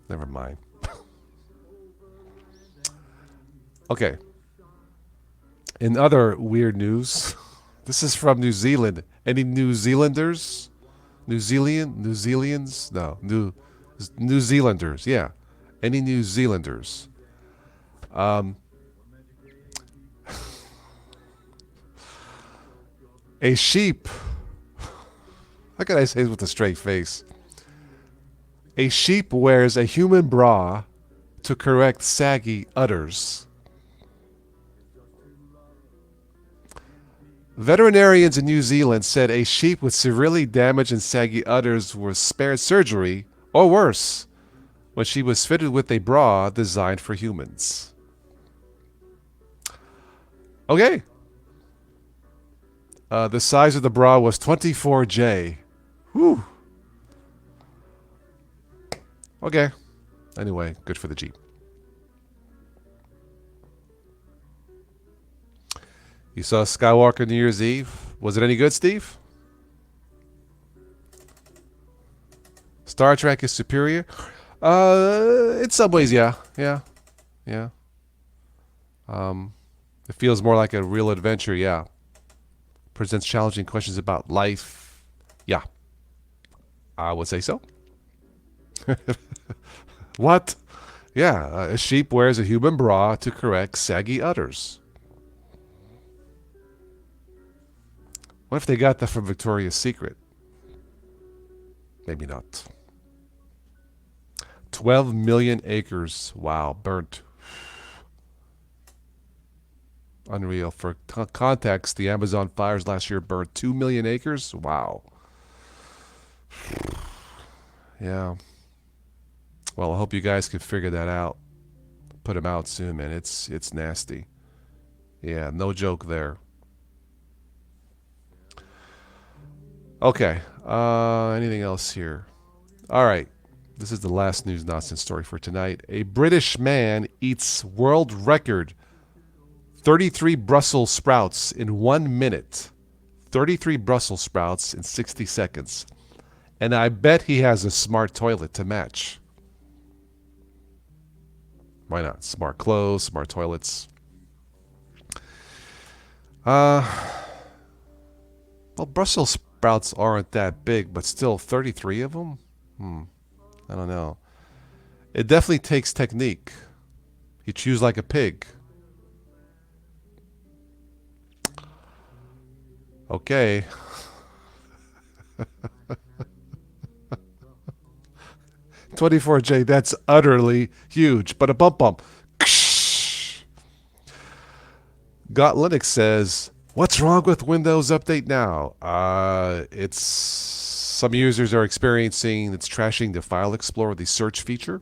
never mind. Okay. In other weird news... This is from New Zealand. Any New Zealanders? New Zealanders? No. New Zealanders, yeah. Any New Zealanders? A sheep. How can I say this with a straight face? A sheep wears a human bra to correct saggy udders. Veterinarians in New Zealand said a sheep with severely damaged and saggy udders was spared surgery, or worse, when she was fitted with a bra designed for humans. Okay. The size of the bra was 24J. Whew. Okay. Anyway, good for the Jeep. You saw Skywalker New Year's Eve. Was it any good, Steve? Star Trek is superior? In some ways, yeah. Yeah. Yeah. It feels more like a real adventure, yeah. Presents challenging questions about life. Yeah. I would say so. What? Yeah, a sheep wears a human bra to correct saggy udders. What if they got that from Victoria's Secret? Maybe not. 12 million acres. Wow, burnt. Unreal. For context, the Amazon fires last year burned 2 million acres. Wow. Yeah. Well, I hope you guys can figure that out. Put them out soon, man. It's nasty. Yeah, no joke there. Okay. Anything else here? All right. This is the last news nonsense story for tonight. A British man eats world record 33 Brussels sprouts in 1 minute. 33 Brussels sprouts in 60 seconds. And I bet he has a smart toilet to match. Why not? Smart clothes, smart toilets. Well, Brussels sprouts aren't that big, but still 33 of them? I don't know. It definitely takes technique. You chews like a pig. Okay. $24J, that's utterly huge. But a bump bump. Got Linux says, what's wrong with Windows Update now? It's some users are experiencing it's trashing the File Explorer, the search feature.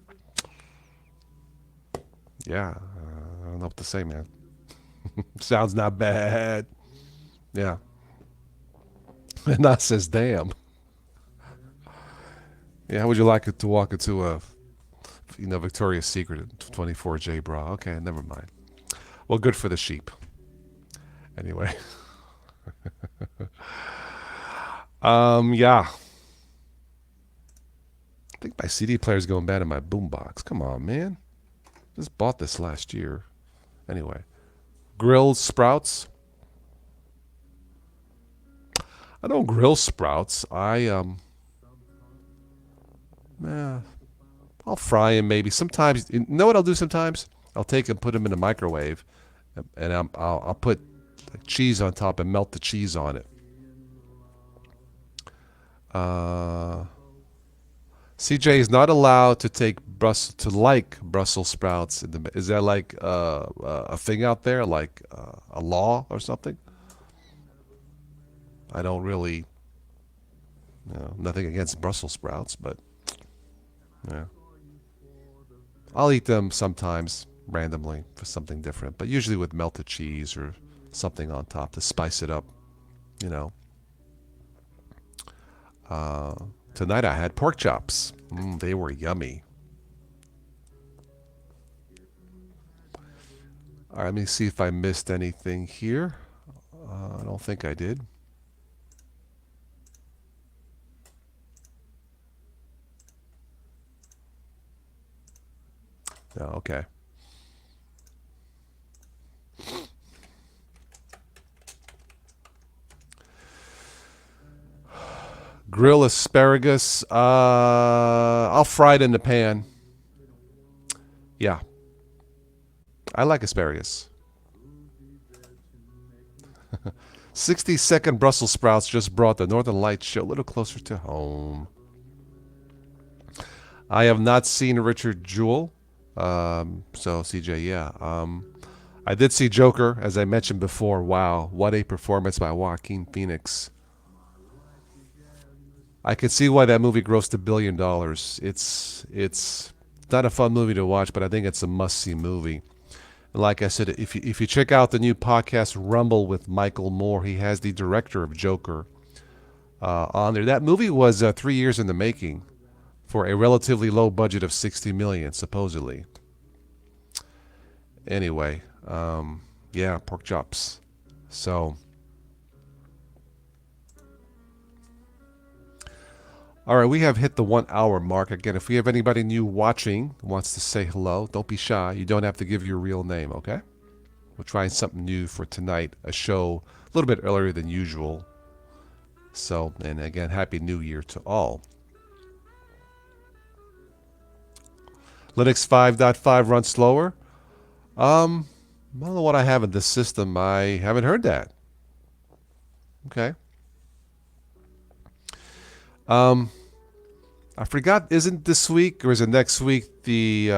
Yeah, I don't know what to say, man. Sounds not bad. Yeah. And Nas says, damn. Yeah, how would you like it to walk into a, Victoria's Secret 24J bra? Okay, never mind. Well, good for the sheep. Anyway. Yeah. I think my CD player's going bad in my boombox. Come on, man. Just bought this last year. Anyway. Grilled sprouts. I don't grill sprouts. I'll fry them maybe. Sometimes, you know what I'll do sometimes? I'll take and put them in the microwave, and I'll put cheese on top and melt the cheese on it. CJ is not allowed to take Brussels sprouts. Is that like a thing out there, like a law or something? I don't really, nothing against Brussels sprouts, but yeah, I'll eat them sometimes randomly for something different, but usually with melted cheese or something on top to spice it up, Tonight I had pork chops. They were yummy. All right, let me see if I missed anything here. I don't think I did. No, okay. Grill asparagus. I'll fry it in the pan. Yeah. I like asparagus. 60-second Brussels sprouts just brought the Northern Lights show a little closer to home. I have not seen Richard Jewell. So CJ, yeah. I did see Joker, as I mentioned before. Wow, what a performance by Joaquin Phoenix. I could see why that movie grossed $1 billion. It's not a fun movie to watch, but I think it's a must-see movie. And like I said, if you check out the new podcast Rumble with Michael Moore, he has the director of Joker on there. That movie was 3 years in the making for a relatively low budget of 60 million, supposedly. Anyway, yeah, pork chops. So, all right, we have hit the 1 hour mark. Again, if we have anybody new watching who wants to say hello, don't be shy. You don't have to give your real name, okay? We're trying something new for tonight, a show a little bit earlier than usual. So, and again, Happy New Year to all. Linux 5.5 runs slower. I don't know what I have in this system. I haven't heard that. Okay. I forgot. Isn't this week or is it next week the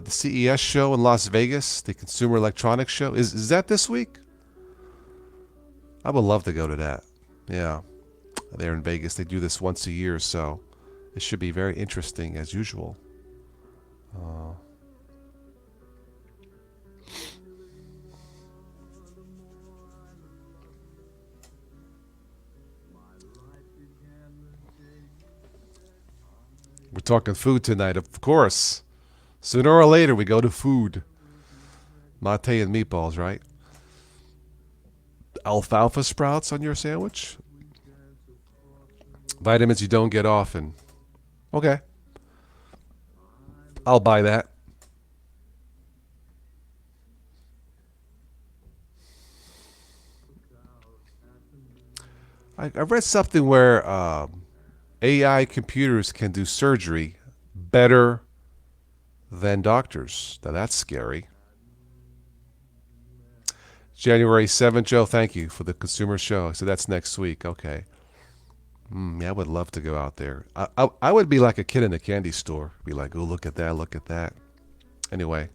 CES show in Las Vegas, the Consumer Electronics Show? Is that this week? I would love to go to that. Yeah, they're in Vegas. They do this once a year, so it should be very interesting as usual. We're talking food tonight, of course. Sooner or later, we go to food. Mate and meatballs, right? Alfalfa sprouts on your sandwich? Vitamins you don't get often. Okay. I'll buy that. I read something where AI computers can do surgery better than doctors. Now that's scary. January 7th, Joe, thank you for the consumer show. So that's next week. Okay. Yeah, I would love to go out there. I would be like a kid in a candy store. Be like, oh, look at that, look at that. Anyway.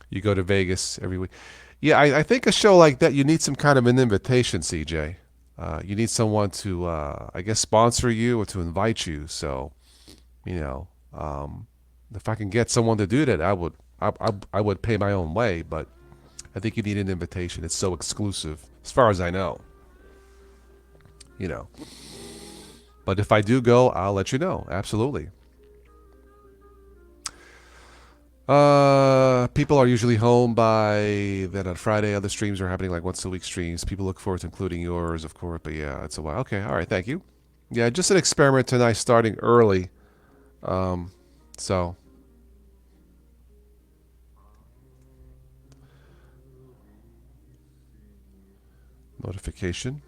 You go to Vegas every week. Yeah, I think a show like that, you need some kind of an invitation, CJ. You need someone to, I guess, sponsor you or to invite you. So, you know, if I can get someone to do that, I would pay my own way. But I think you need an invitation. It's so exclusive, as far as I know. You know. But if I do go, I'll let you know. Absolutely. People are usually home by then on Friday. Other streams are happening like once a week streams. People look forward to including yours, of course. But yeah, it's a while. Okay, all right, thank you. Yeah, just an experiment tonight, starting early. So notification.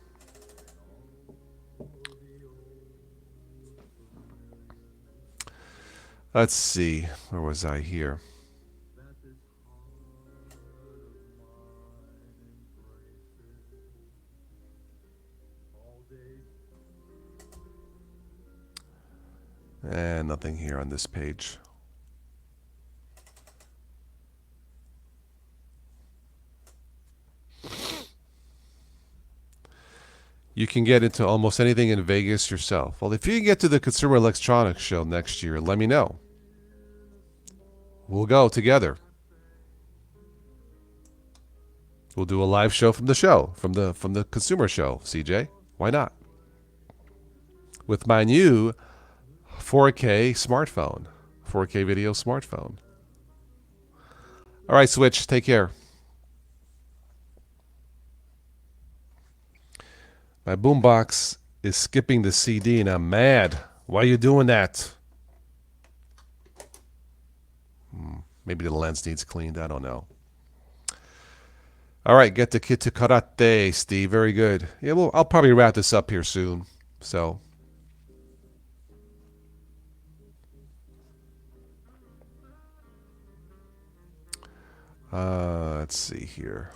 Let's see. Where was I here? And nothing here on this page. You can get into almost anything in Vegas yourself. Well, if you can get to the Consumer Electronics Show next year, let me know. We'll go together. We'll do a live show from the show, from the consumer show, CJ. Why not? With my new 4K smartphone, 4K video smartphone. All right, Switch, take care. My boombox is skipping the CD and I'm mad. Why are you doing that? Maybe the lens needs cleaned. I don't know. All right, get the kid to karate, Steve. Very good. Yeah, well, I'll probably wrap this up here soon. So, let's see here.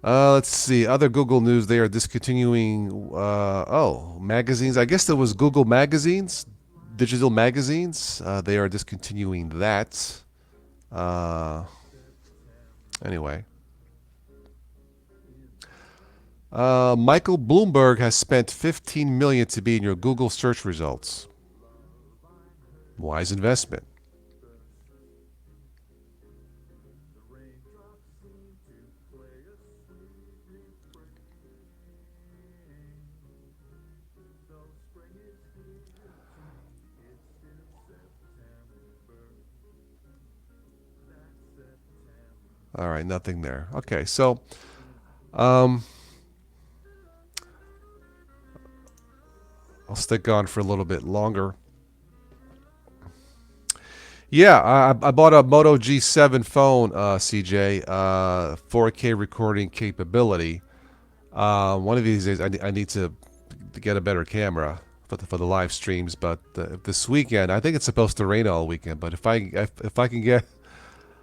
Let's see. Other Google news, they are discontinuing, magazines. I guess there was Google Magazines, digital magazines. They are discontinuing that. Anyway. Michael Bloomberg has spent 15 million to be in your Google search results. Wise investment. All right, nothing there. Okay, so um, I'll stick on for a little bit longer. Yeah, I bought a Moto G7 phone, CJ, 4K recording capability. One of these days, I need to get a better camera for the live streams. But this weekend, I think it's supposed to rain all weekend. But if I can get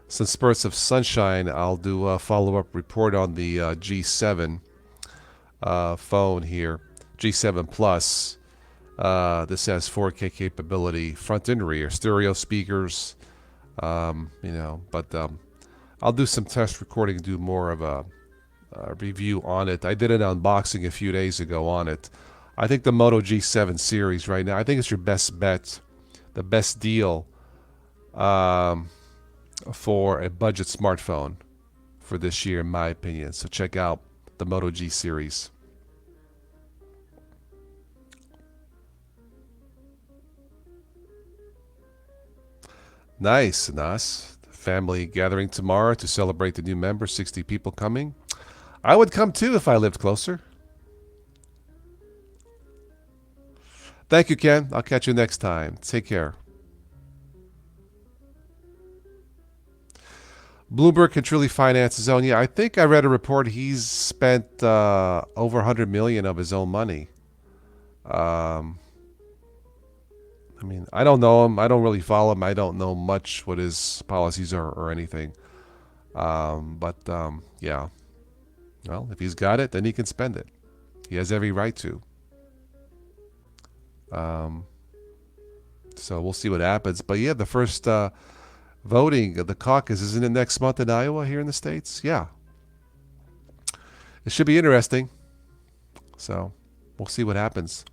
some spurts of sunshine, I'll do a follow-up report on the G7 phone here, G7 Plus. This has 4K capability, front and rear, stereo speakers. But I'll do some test recording, do more of a review on it. I did an unboxing a few days ago on it. I think the Moto G7 series right now, I think it's your best bet, the best deal for a budget smartphone for this year, in my opinion. So check out the Moto G series. Nice, Nas. Family gathering tomorrow to celebrate the new member. 60 people coming. I would come too if I lived closer. Thank you, Ken. I'll catch you next time. Take care. Bloomberg can truly finance his own. Yeah, I think I read a report he's spent over 100 million of his own money. I mean, I don't know him. I don't really follow him. I don't know much what his policies are or anything. Yeah. Well, if he's got it, then he can spend it. He has every right to. So we'll see what happens. But yeah, the first voting of the caucus, isn't it next month in Iowa here in the States? Yeah. It should be interesting. So we'll see what happens.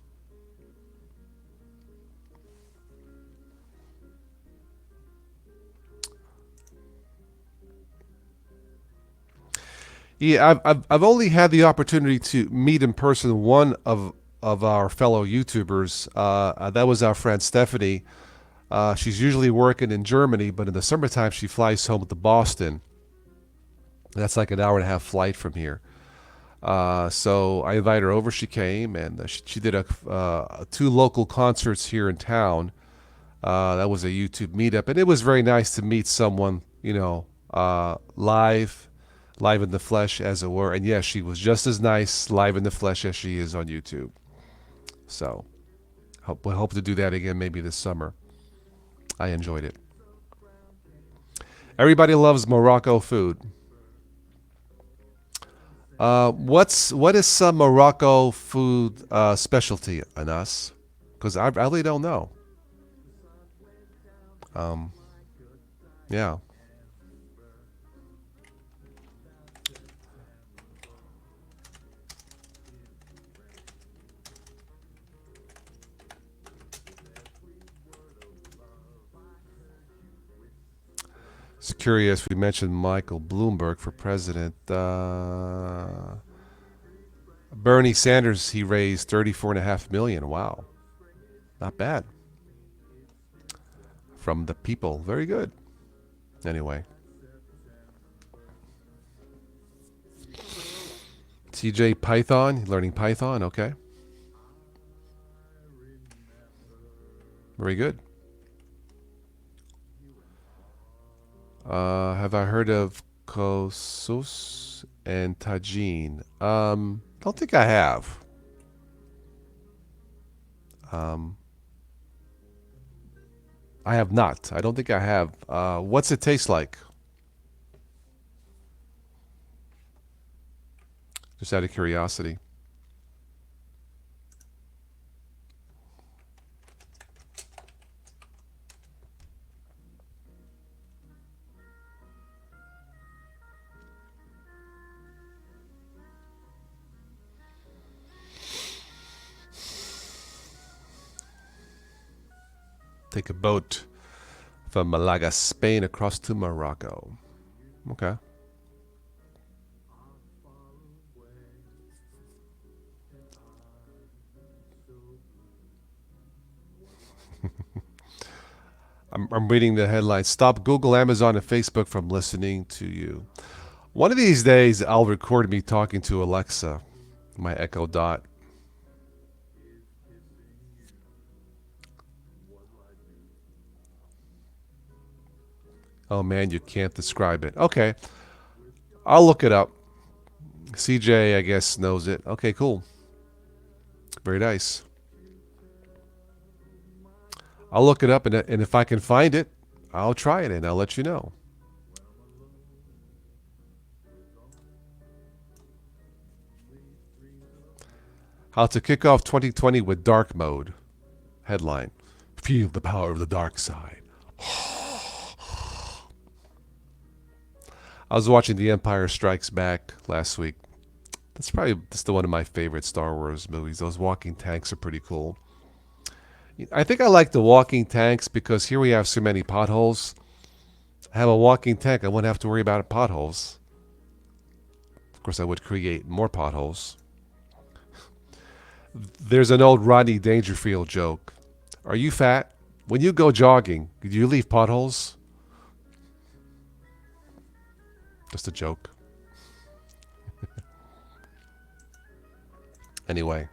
Yeah, I've only had the opportunity to meet in person one of our fellow YouTubers. That was our friend Stephanie. She's usually working in Germany, but in the summertime she flies home to Boston. That's like an hour and a half flight from here. So I invited her over. She came, and she did two local concerts here in town. That was a YouTube meetup, and it was very nice to meet someone, live in the flesh, as it were. And yes, she was just as nice live in the flesh as she is on YouTube. So we hope to do that again maybe this summer. I enjoyed it. Everybody loves Morocco food. What is some Morocco food specialty, Anas? Because I really don't know. Yeah. Just curious. We mentioned Michael Bloomberg for president. Bernie Sanders, he raised 34.5 million. Wow, not bad from the people. Very good. Anyway, TJ Python, learning Python. Okay, very good. Have I heard of Kosus and Tajin? Don't think I have. I have not. I don't think I have. What's it taste like? Just out of curiosity. Take a boat from Malaga, Spain, across to Morocco. Okay. I'm reading the headline. Stop Google, Amazon, and Facebook from listening to you. One of these days, I'll record me talking to Alexa, my Echo Dot. Oh man, you can't describe it. Okay. I'll look it up. CJ, I guess, knows it. Okay, cool. Very nice. I'll look it up, and if I can find it, I'll try it, and I'll let you know. How to kick off 2020 with dark mode. Headline. Feel the power of the dark side. I was watching The Empire Strikes Back last week. That's still one of my favorite Star Wars movies. Those walking tanks are pretty cool. I think I like the walking tanks because here we have so many potholes. I have a walking tank. I wouldn't have to worry about potholes. Of course, I would create more potholes. There's an old Rodney Dangerfield joke. Are you fat? When you go jogging, do you leave potholes? Just a joke. Anyway.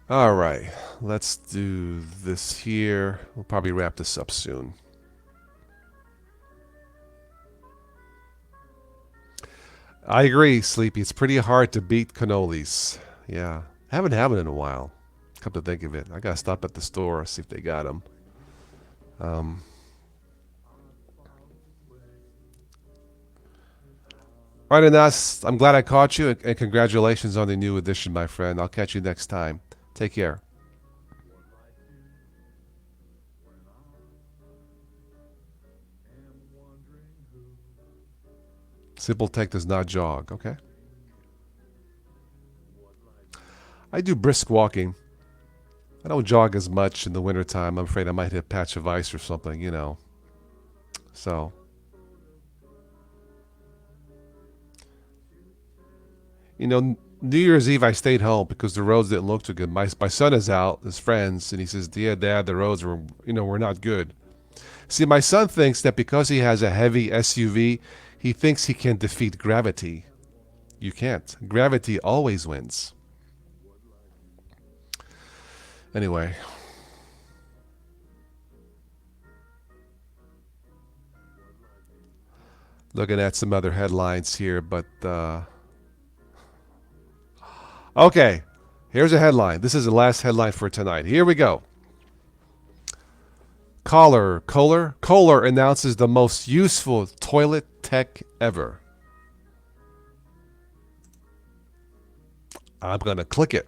All right. Let's do this here. We'll probably wrap this up soon. I agree, Sleepy. It's pretty hard to beat cannolis. Yeah. I haven't had it in a while. Come to think of it. I got to stop at the store, see if they got them. All right, Anas, I'm glad I caught you, and congratulations on the new edition, my friend. I'll catch you next time. Take care. Simple Tech does not jog. Okay. I do brisk walking. I don't jog as much in the wintertime. I'm afraid I might hit a patch of ice or something, you know. So. You know, New Year's Eve I stayed home because the roads didn't look too good. My son is out, his friends, and he says, "Yeah, Dad, the roads were not good." See, my son thinks that because he has a heavy SUV, he thinks he can defeat gravity. You can't. Gravity always wins. Anyway. Looking at some other headlines here, but okay, here's a headline. This is the last headline for tonight. Here we go. Kohler announces the most useful toilet tech ever. I'm going to click it.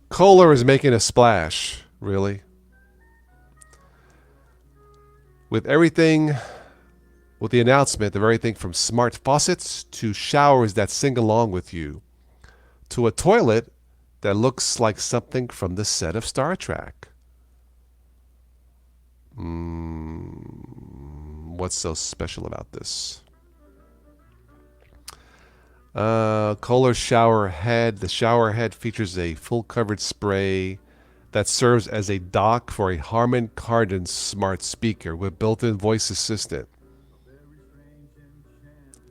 Kohler is making a splash, really. With the announcement of everything from smart faucets to showers that sing along with you, to a toilet that looks like something from the set of Star Trek. What's so special about this? Kohler shower head. The shower head features a full-covered spray that serves as a dock for a Harman Kardon smart speaker with built-in voice assistant.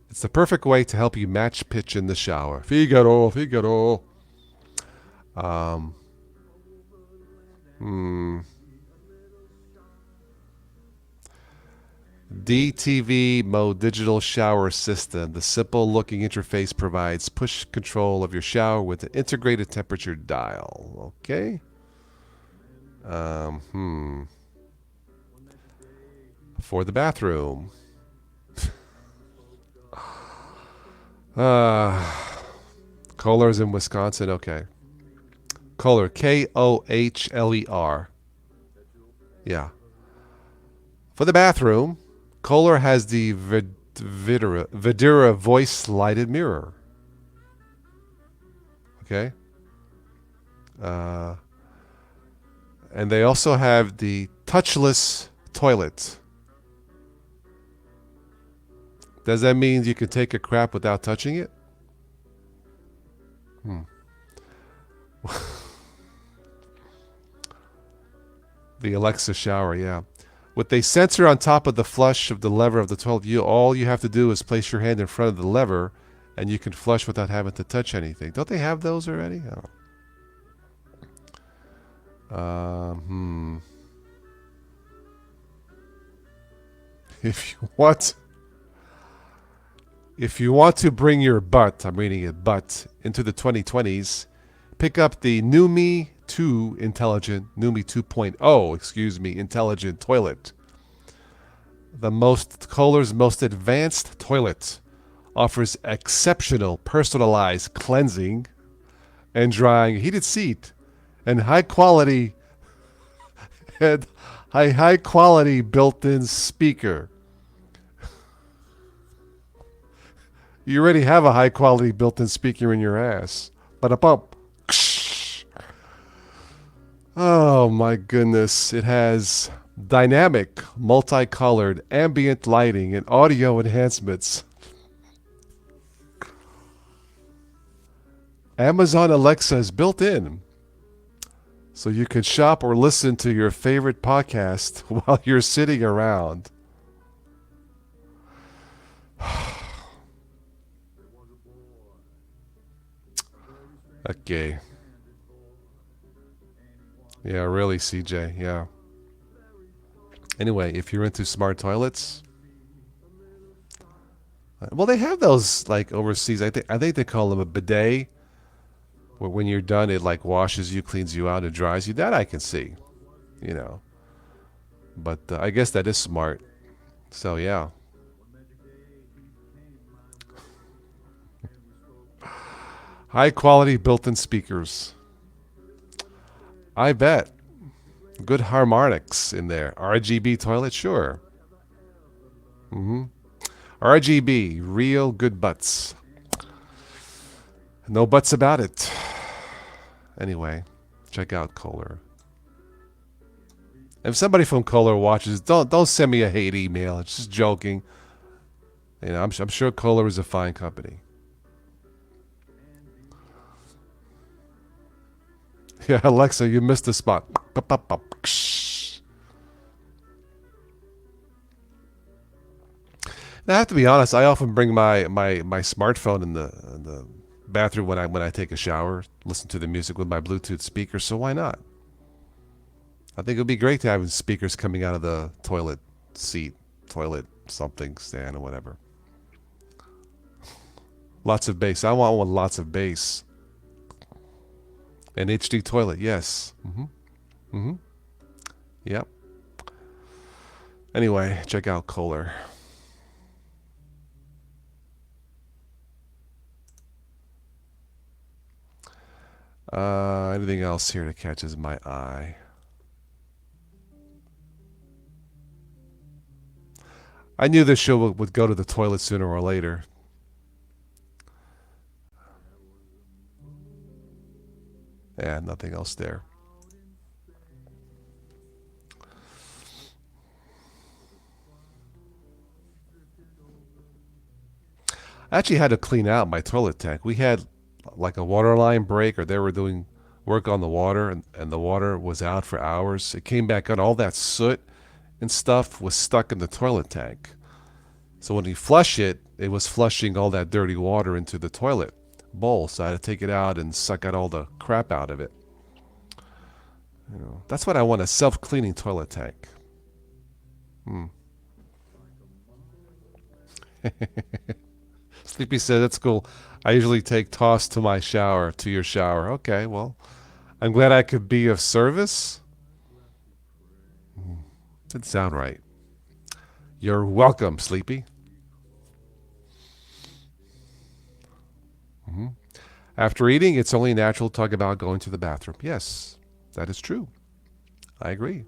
It's the perfect way to help you match pitch in the shower. Figaro, Figaro. DTV Mode Digital Shower System. The simple-looking interface provides push control of your shower with an integrated temperature dial. Okay. For the bathroom. Kohler's in Wisconsin. Okay. Kohler. Kohler. Yeah. For the bathroom, Kohler has the Vidura voice lighted mirror. Okay. And they also have the touchless toilet. Does that mean you can take a crap without touching it? The Alexa shower, yeah. With a sensor on top of the flush of the lever of the toilet, all you have to do is place your hand in front of the lever, and you can flush without having to touch anything. Don't they have those already? If you want to bring your butt, I'm reading it, butt, into the 2020s, pick up the Numi 2.0, intelligent toilet. Kohler's most advanced toilet offers exceptional personalized cleansing and drying, heated seat, and high quality built-in speaker. You already have a high quality built-in speaker in your ass. Ba-da-bump. Oh my goodness. It has dynamic, multicolored, ambient lighting and audio enhancements. Amazon Alexa is built in, so you can shop or listen to your favorite podcast while you're sitting around. Okay. Yeah, really, CJ. Yeah. Anyway, if you're into smart toilets, well, they have those like overseas. I think they call them a bidet, where when you're done, it like washes you, cleans you out, and dries you. That I can see, you know. But I guess that is smart. So yeah. High quality built-in speakers. I bet. Good harmonics in there. RGB toilet, sure. RGB, real good butts. No buts about it. Anyway, check out Kohler. If somebody from Kohler watches, don't send me a hate email. It's just joking. You know, I'm sure Kohler is a fine company. Yeah, Alexa, you missed the spot. Now, I have to be honest. I often bring my smartphone in the bathroom when I take a shower, listen to the music with my Bluetooth speaker. So why not? I think it would be great to have speakers coming out of the toilet seat, toilet something stand or whatever. Lots of bass. I want one lots of bass. An HD toilet, yes. Yep. Anyway, check out Kohler. Anything else here that catches my eye? I knew this show would go to the toilet sooner or later. Yeah, nothing else there. I actually had to clean out my toilet tank. We had like a water line break, or they were doing work on the water, and the water was out for hours. It came back on. All that soot and stuff was stuck in the toilet tank. So when you flush it, it was flushing all that dirty water into the toilet bowl. So I had to take it out and suck out all the crap out of it. You know, that's what I want, a self-cleaning toilet tank. Sleepy said, that's cool. I usually take toss to my shower, to your shower. Okay, well, I'm glad I could be of service. Didn't sound right. You're welcome, Sleepy. After eating, it's only natural to talk about going to the bathroom. Yes, that is true. I agree.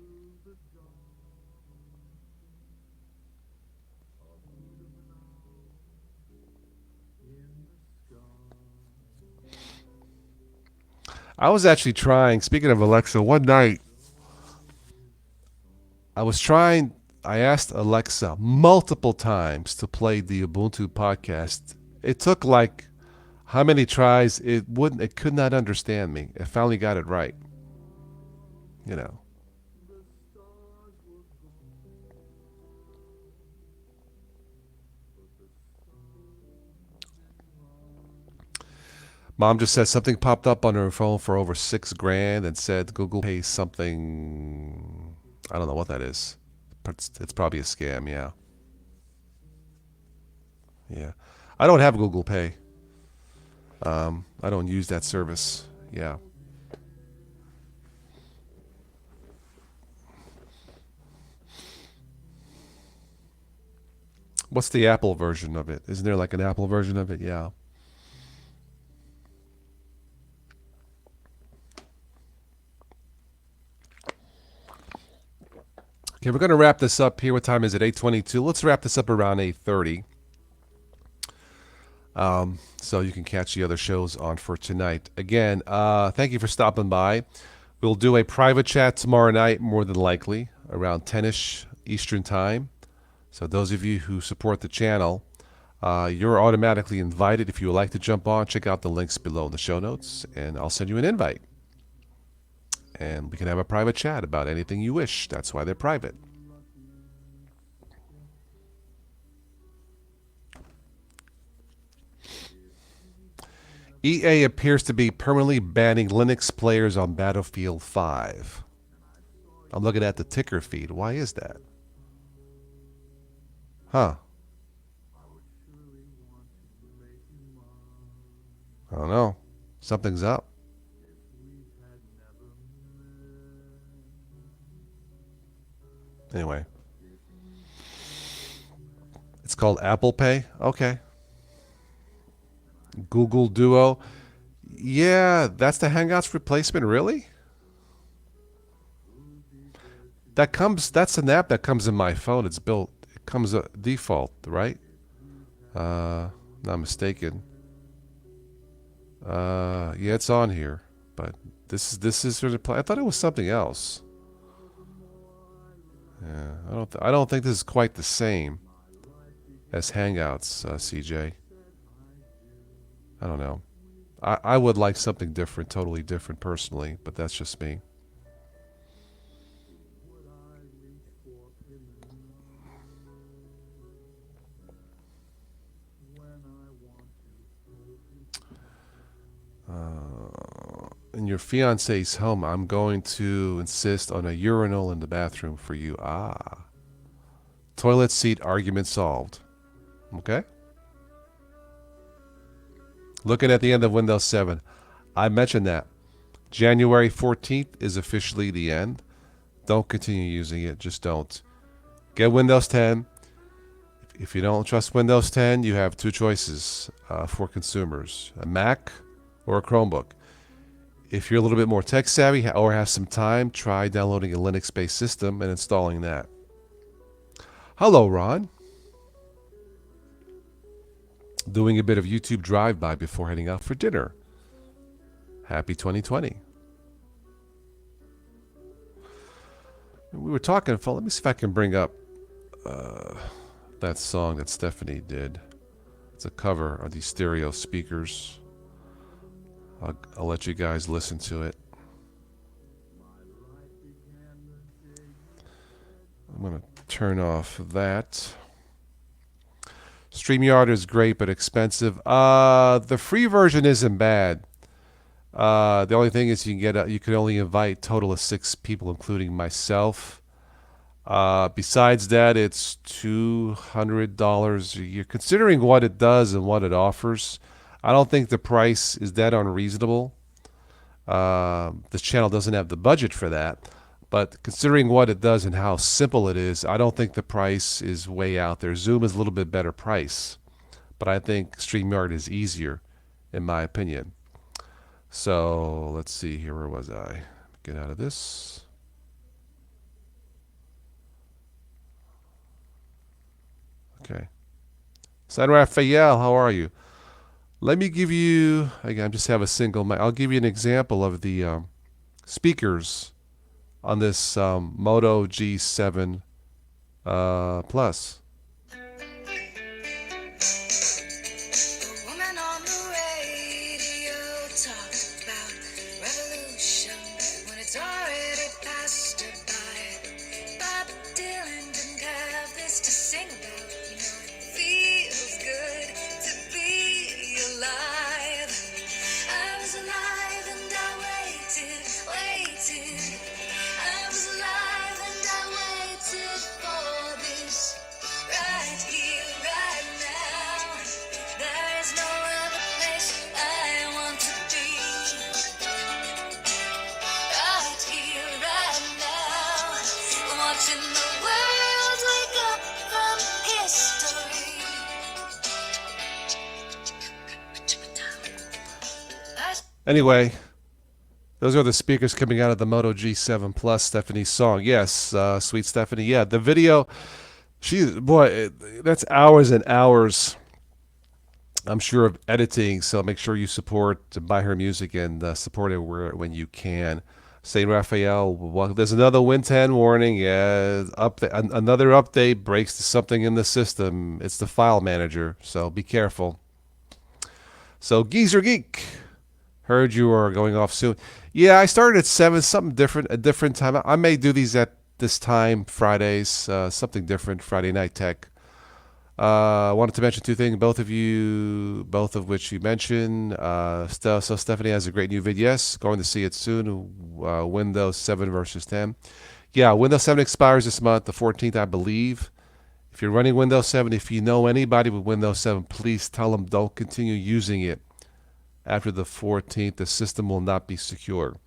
I was actually trying, speaking of Alexa, one night I was trying, I asked Alexa multiple times to play the Ubuntu podcast. It took like how many tries? It could not understand me. It finally got it right. You know. Mom just said something popped up on her phone for over $6,000 and said Google Pay something. I don't know what that is. It's probably a scam. Yeah. Yeah. I don't have Google Pay. I don't use that service. Yeah. What's the Apple version of it? Isn't there like an Apple version of it? Yeah. Okay, we're going to wrap this up here. What time is it? 8:22. Let's wrap this up around 8:30. So you can catch the other shows on for tonight. Again, thank you for stopping by. We'll do a private chat tomorrow night, more than likely, around 10ish Eastern Time. So those of you who support the channel, you're automatically invited. If you would like to jump on, check out the links below in the show notes, and I'll send you an invite. And we can have a private chat about anything you wish. That's why they're private. EA appears to be permanently banning Linux players on Battlefield 5. I'm looking at the ticker feed. Why is that? Huh. I don't know. Something's up. Anyway. It's called Apple Pay? Okay. Google Duo. Yeah, that's the Hangouts replacement, really? That's an app that comes in my phone. It's built, it comes default, right? Not mistaken. Yeah, it's on here, but this is sort of. I thought it was something else. Yeah, I don't think this is quite the same as Hangouts, CJ. I don't know. I would like something different, totally different personally, but that's just me. In your fiance's home, I'm going to insist on a urinal in the bathroom for you. Ah. Toilet seat argument solved. Okay? Looking at the end of Windows 7. I mentioned that. January 14th is officially the end. Don't continue using it. Just don't. Get Windows 10. If you don't trust Windows 10, you have two choices for consumers. A Mac or a Chromebook. If you're a little bit more tech savvy or have some time, try downloading a Linux-based system and installing that. Hello, Ron. Doing a bit of YouTube drive-by before heading out for dinner. Happy 2020. We were talking, let me see if I can bring up that song that Stephanie did. It's a cover of these stereo speakers. I'll let you guys listen to it. I'm going to turn off that. StreamYard is great but expensive. The free version isn't bad. The only thing is you can only invite a total of 6 people, including myself. Besides that, it's $200 a year. Considering what it does and what it offers, I don't think the price is that unreasonable. This channel doesn't have the budget for that. But considering what it does and how simple it is, I don't think the price is way out there. Zoom is a little bit better price. But I think StreamYard is easier, in my opinion. So let's see here. Where was I? Get out of this. Okay. San Rafael, how are you? Let me give you, again, I just have a single mic. I'll give you an example of the speakers on this Moto G7 Plus. Anyway, those are the speakers coming out of the Moto G7 Plus. Stephanie's song, yes, sweet Stephanie. Yeah, the video. That's hours and hours, I'm sure, of editing. So make sure you buy her music and support her when you can. St. Raphael, well, there's another Win 10 warning. Yeah, another update breaks something in the system. It's the file manager, so be careful. So Geezer Geek, heard you are going off soon. Yeah, I started at 7, something different, a different time. I may do these at this time, Fridays, something different, Friday Night Tech. I wanted to mention two things, both of which you mentioned. So Stephanie has a great new vid. Yes, going to see it soon. Windows 7 versus 10. Yeah, Windows 7 expires this month, the 14th, I believe. If you're running Windows 7, if you know anybody with Windows 7, please tell them don't continue using it after the 14th. The system will not be secure.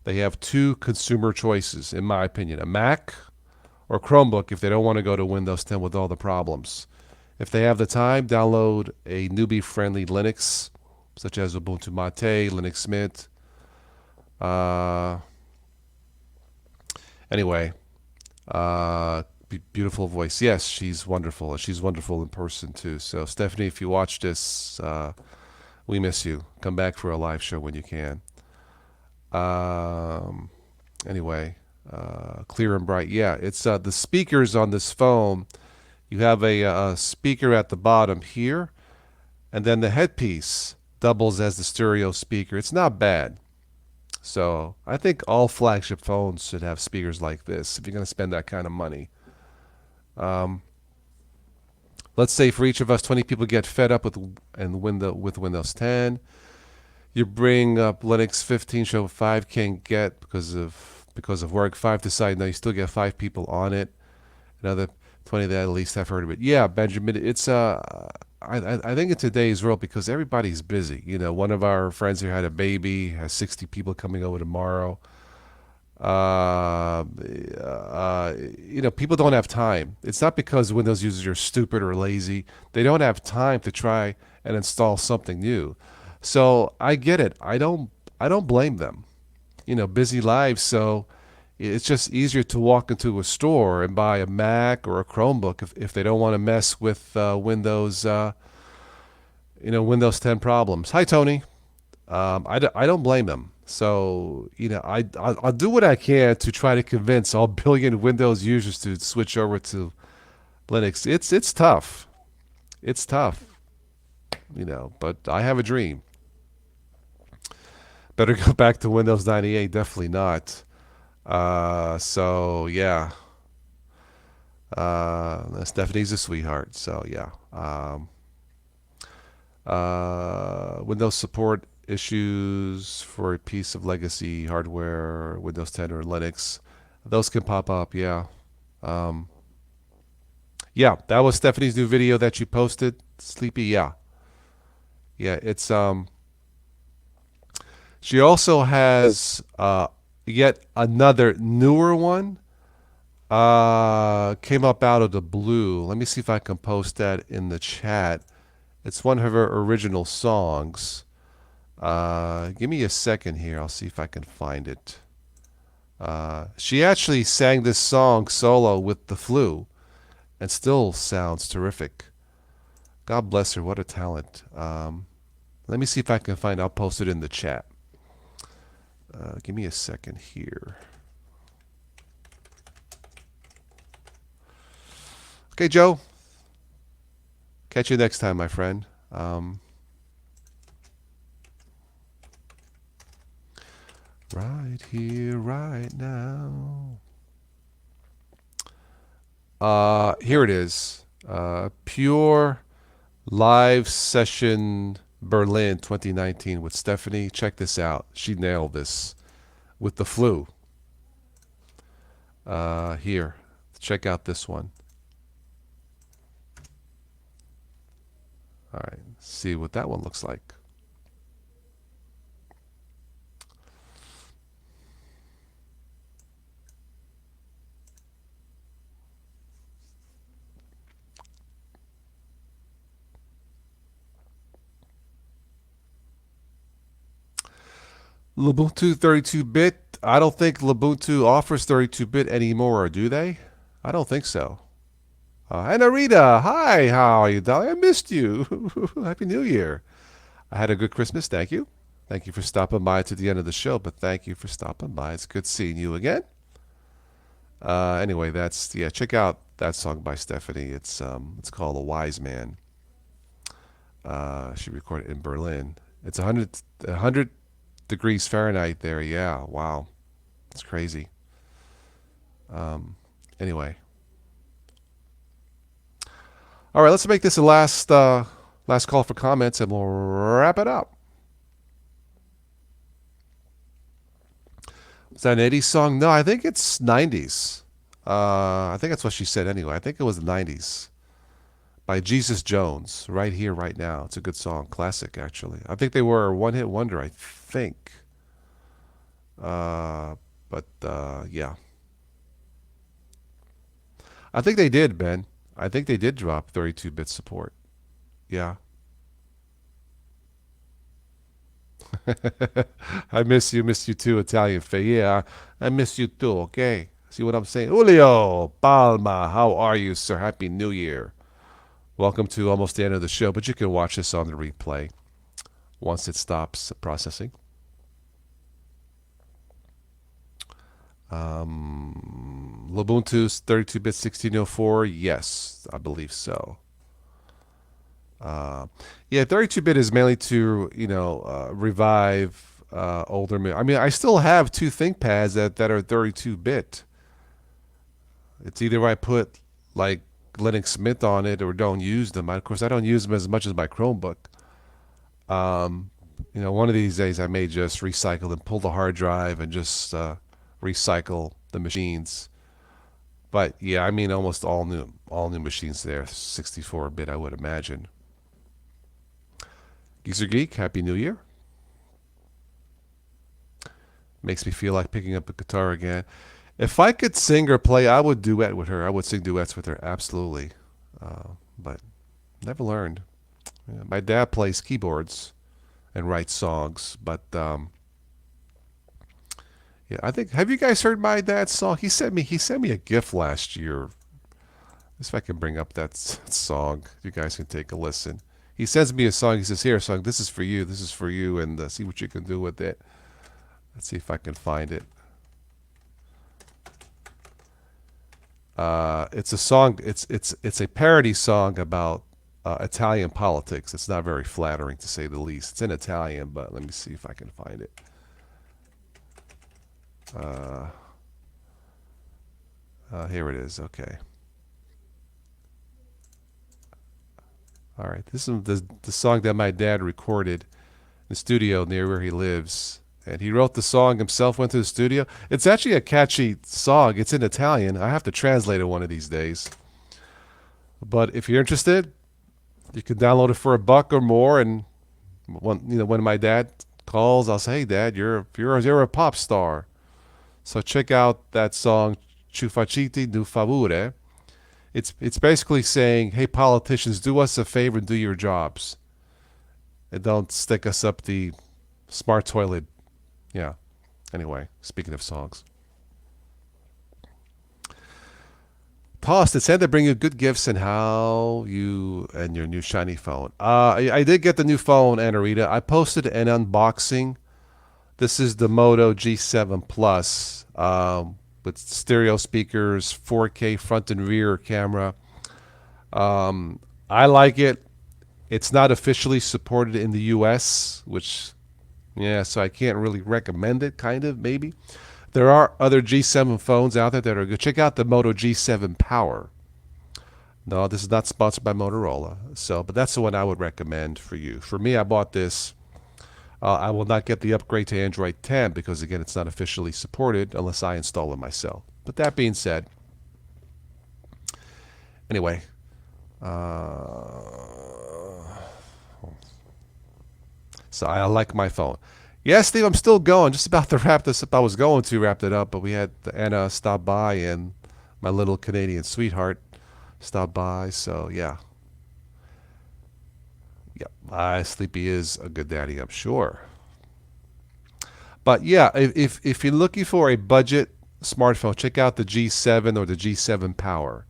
They have two consumer choices, in my opinion, a Mac or Chromebook if they don't want to go to Windows 10 with all the problems. If they have the time, download a newbie-friendly Linux, such as Ubuntu Mate, Linux Mint. Anyway, beautiful voice. Yes, she's wonderful. She's wonderful in person, too. So, Stephanie, if you watch this, we miss you. Come back for a live show when you can. Anyway, clear and bright. Yeah, it's the speakers on this phone. You have a speaker at the bottom here, and then the headpiece doubles as the stereo speaker. It's not bad. So I think all flagship phones should have speakers like this if you're going to spend that kind of money. Let's say for each of us, 20 people get fed up with Windows 10. You bring up Linux 15, show 5 can't get because of work. 5 decide no, you still get 5 people on it. Another 20 that at least have heard of it. Yeah, Benjamin, it's I think in today's world, because everybody's busy. You know, one of our friends here had a baby, has 60 people coming over tomorrow. You know, people don't have time. It's not because Windows users are stupid or lazy. They don't have time to try and install something new. So I get it. I don't blame them. You know, busy lives. So it's just easier to walk into a store and buy a Mac or a Chromebook if they don't want to mess with Windows. Windows 10 problems. Hi, Tony. I don't blame them. So, you know, I'll do what I can to try to convince all billion Windows users to switch over to Linux. It's tough. It's tough. You know, but I have a dream. Better go back to Windows 98. Definitely not. So yeah. Stephanie's a sweetheart. So yeah. Windows support issues for a piece of legacy hardware, Windows 10 or Linux. Those can pop up, yeah. Yeah, that was Stephanie's new video that she posted. Sleepy, yeah. Yeah, it's she also has yet another newer one. Came up out of the blue. Let me see if I can post that in the chat. It's one of her original songs. Give me a second here. I'll see if I can find it. She actually sang this song solo with the flu and still sounds terrific. God bless her. What a talent. Let me see if I can find. I'll post it in the chat. Give me a second here. Okay, Joe. Catch you next time, my friend. Right here, right now. Here it is. Pure live session Berlin 2019 with Stephanie. Check this out. She nailed this with the flu. Here, check out this one. All right, see what that one looks like. Ubuntu 32-bit. I don't think Ubuntu offers 32-bit anymore, do they? I don't think so. And Arita, hi, how are you, darling? I missed you. Happy New Year. I had a good Christmas, thank you. Thank you for stopping by to the end of the show, but thank you for stopping by. It's good seeing you again. Anyway, check out that song by Stephanie. It's called "A Wise Man." She recorded it in Berlin. It's 100 degrees Fahrenheit there. Yeah, wow, it's crazy. Anyway, all right, let's make this the last call for comments, and we'll wrap it up. Is that an 80s song? No, I think it's 90s. I think that's what she said anyway. I think it was the 90s. By Jesus Jones, Right Here, Right Now. It's a good song. Classic, actually. I think they were a one-hit wonder, I think. Yeah. I think they did, Ben. I think they did drop 32-bit support. Yeah. I miss you too, Italian Faye. Yeah, I miss you too, okay? See what I'm saying? Julio Palma, how are you, sir? Happy New Year. Welcome to almost the end of the show, but you can watch this on the replay once it stops processing. Ubuntu's 32-bit 1604, yes, I believe so. Yeah, 32-bit is mainly to revive older. I mean, I still have two ThinkPads that are 32-bit. It's either I put like Linux Mint on it or don't use them. Of course, I don't use them as much as my Chromebook. One of these days I may just recycle and pull the hard drive and just recycle the machines. But yeah, I mean almost all new machines there, 64-bit, I would imagine. Geezer Geek, Happy New Year. Makes me feel like picking up a guitar again. If I could sing or play, I would duet with her. I would sing duets with her, absolutely. But never learned. Yeah, my dad plays keyboards and writes songs, but yeah, I think. Have you guys heard my dad's song? He sent me a gift last year. Let's see if I can bring up that song. You guys can take a listen. He sends me a song. He says, "Here, song. This is for you. This is for you, and see what you can do with it." Let's see if I can find it. It's a song. It's a parody song about Italian politics. It's not very flattering, to say the least. It's in Italian, but let me see if I can find it. Here it is. Okay. All right. This is the song that my dad recorded in the studio near where he lives. And he wrote the song himself, went to the studio. It's actually a catchy song. It's in Italian. I have to translate it one of these days. But if you're interested, you can download it for $1 or more. And when my dad calls, I'll say, "Hey, Dad, you're a pop star." So check out that song, "Ci faciti du favore." It's basically saying, "Hey, politicians, do us a favor and do your jobs, and don't stick us up the smart toilet." Yeah. Anyway, speaking of songs. Toss, it said to bring you good gifts and how you and your new shiny phone. I did get the new phone, Anarita. I posted an unboxing. This is the Moto G7 Plus with stereo speakers, 4K front and rear camera. I like it. It's not officially supported in the US, which, yeah, so I can't really recommend it, kind of, maybe. There are other G7 phones out there that are good. Check out the Moto G7 Power. No, this is not sponsored by Motorola. So, but that's the one I would recommend for you. For me, I bought this. I will not get the upgrade to Android 10 because, again, it's not officially supported unless I install it myself. But that being said, anyway, so I like my phone. Yeah, Steve, I'm still going. Just about to wrap this up. I was going to wrap it up, but we had Anna stop by and my little Canadian sweetheart stop by. So, yeah. Yeah, Sleepy is a good daddy, I'm sure. But, yeah, if you're looking for a budget smartphone, check out the G7 or the G7 Power.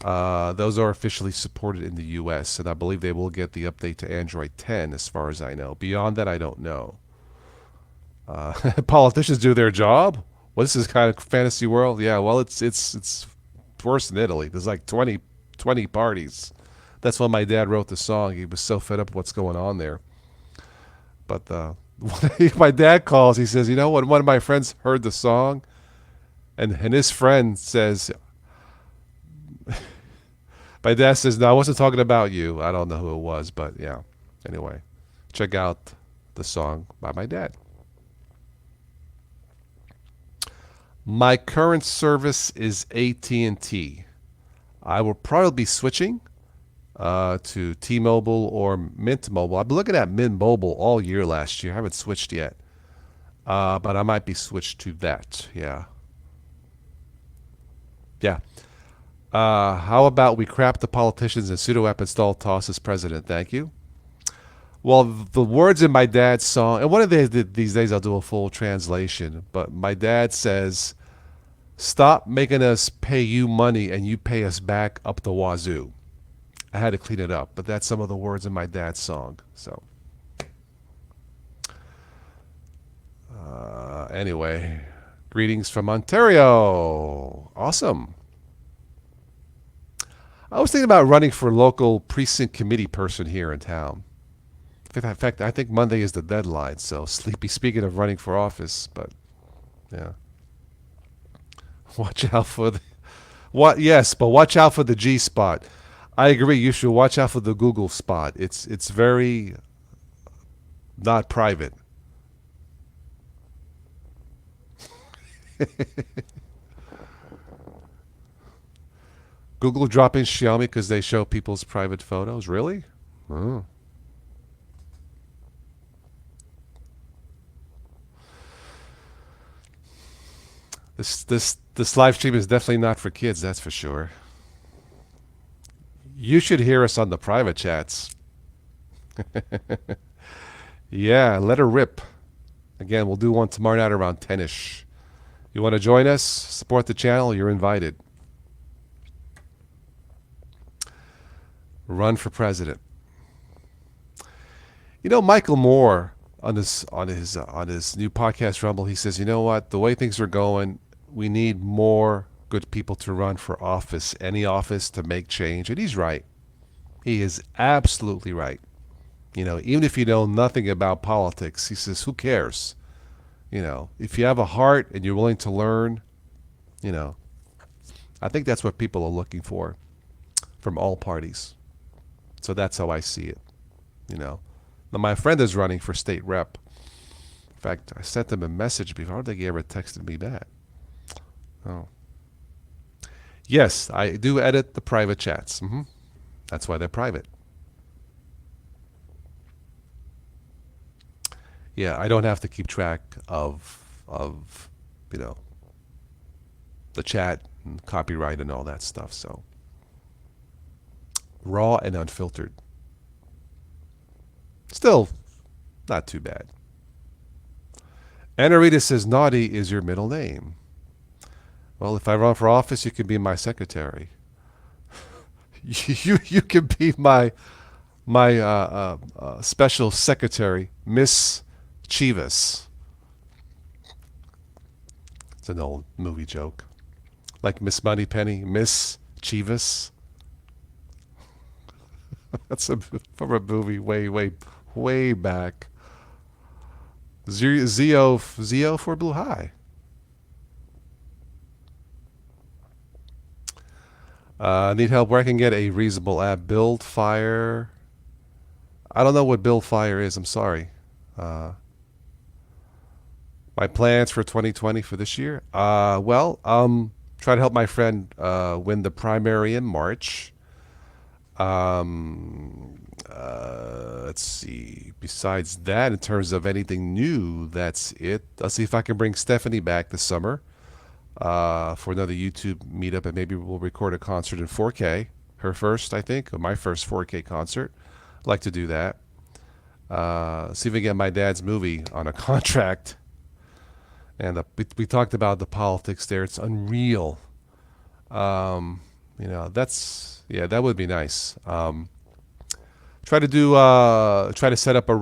Those are officially supported in the U.S., and I believe they will get the update to Android 10 as far as I know. Beyond that, I don't know. Politicians do their job? Well, this is kind of fantasy world. Yeah, well, it's worse in Italy. There's like 20 parties. That's when my dad wrote the song. He was so fed up with what's going on there. But my dad calls. He says, you know what? One of my friends heard the song, and his friend says, my dad says, no, I wasn't talking about you. I don't know who it was, but yeah. Anyway, check out the song by my dad. My current service is AT&T. I will probably be switching to T-Mobile or Mint Mobile. I've been looking at Mint Mobile all year last year. I haven't switched yet. But I might be switched to that. Yeah. Yeah. How about we crap the politicians and sudo app install toss as president? Thank you. Well, the words in my dad's song, and one of these days I'll do a full translation, but my dad says, stop making us pay you money and you pay us back up the wazoo. I had to clean it up, but that's some of the words in my dad's song. So, anyway, greetings from Ontario. Awesome. I was thinking about running for local precinct committee person here in town. In fact, I think Monday is the deadline, so sleepy speaking of running for office, but yeah. Watch out for watch out for the G spot. I agree, you should watch out for the Google spot. It's very not private. Google dropping Xiaomi because they show people's private photos. Really? Oh. This live stream is definitely not for kids, that's for sure. You should hear us on the private chats. Yeah, let her rip. Again, we'll do one tomorrow night around 10ish. You want to join us? Support the channel? You're invited. Run for president. You know, Michael Moore on his new podcast Rumble, he says, you know what? The way things are going, we need more good people to run for office, any office, to make change. And he's right. He is absolutely right. You know, even if you know nothing about politics, he says, who cares? You know, if you have a heart and you're willing to learn, you know, I think that's what people are looking for from all parties. So that's how I see it, you know. Now, my friend is running for state rep. In fact, I sent him a message before. I don't think he ever texted me back. Oh. Yes, I do edit the private chats. That's why they're private. Yeah, I don't have to keep track of you know, the chat and copyright and all that stuff. So raw and unfiltered. Still not too bad. Anarita says naughty is your middle name. Well, if I run for office, you can be my secretary. You can be my special secretary, Miss Chivas. It's an old movie joke, like Miss Moneypenny, Miss Chivas. That's from a movie way back. Zio for Blue High. Need help where I can get a reasonable app. Build Fire. I don't know what Build Fire is. I'm sorry. Uh, my plans for 2020 for this year. Try to help my friend win the primary in March. Let's see. Besides that, in terms of anything new, that's it. I'll see if I can bring Stephanie back this summer for another YouTube meetup, and maybe we'll record a concert in 4K. Her first, I think, or my first 4K concert. I'd like to do that. See if we get my dad's movie on a contract. And we talked about the politics there. It's unreal. That would be nice. Try to set up a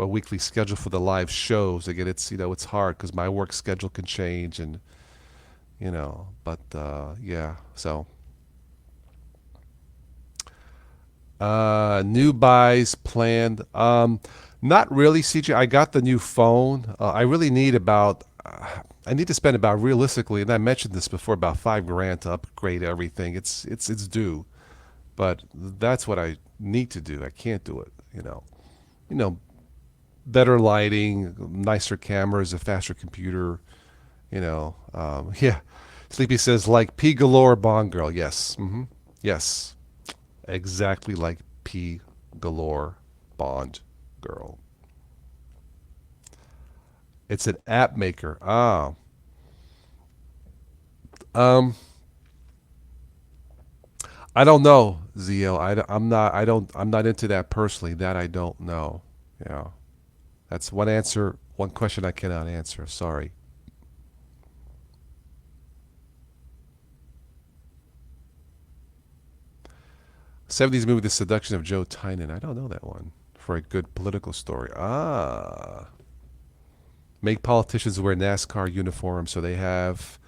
weekly schedule for the live shows. Again, it's hard because my work schedule can change, and yeah. So new buys planned. Not really, CJ. I got the new phone. I need to spend about, realistically, and I mentioned this before, about $5,000 to upgrade everything. It's due, but that's what I need to do. I can't do it. You know, better lighting, nicer cameras, a faster computer. Yeah. Sleepy says like P Galore Bond Girl. Yes. Yes. Exactly like P Galore Bond Girl. It's an app maker. I don't know, Zio. I'm not into that personally. That I don't know. Yeah. That's one question I cannot answer. Sorry. 70s movie The Seduction of Joe Tynan. I don't know that one. For a good political story. Make politicians wear NASCAR uniforms so they have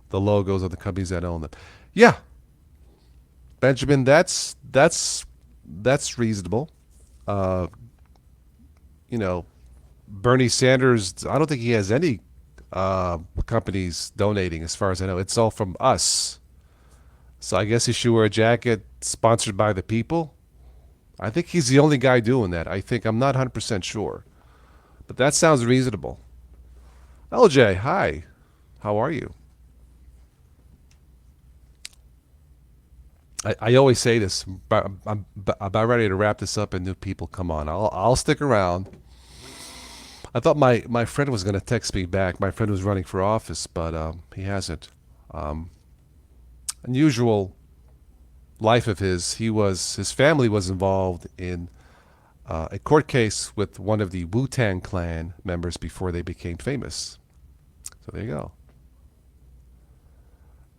the logos of the companies that own them. Yeah, Benjamin, that's reasonable. Uh, Bernie Sanders, I don't think he has any companies donating, as far as I know. It's all from us. So I guess he should wear a jacket sponsored by the people. I think he's the only guy doing that. I'm not 100% sure. But that sounds reasonable. LJ, hi. How are you? I always say this, but I'm about ready to wrap this up and new people come on. I'll stick around. I thought my friend was going to text me back. My friend was running for office, but he hasn't. Unusual life of his. His family was involved in a court case with one of the Wu-Tang Clan members before they became famous. So there you go.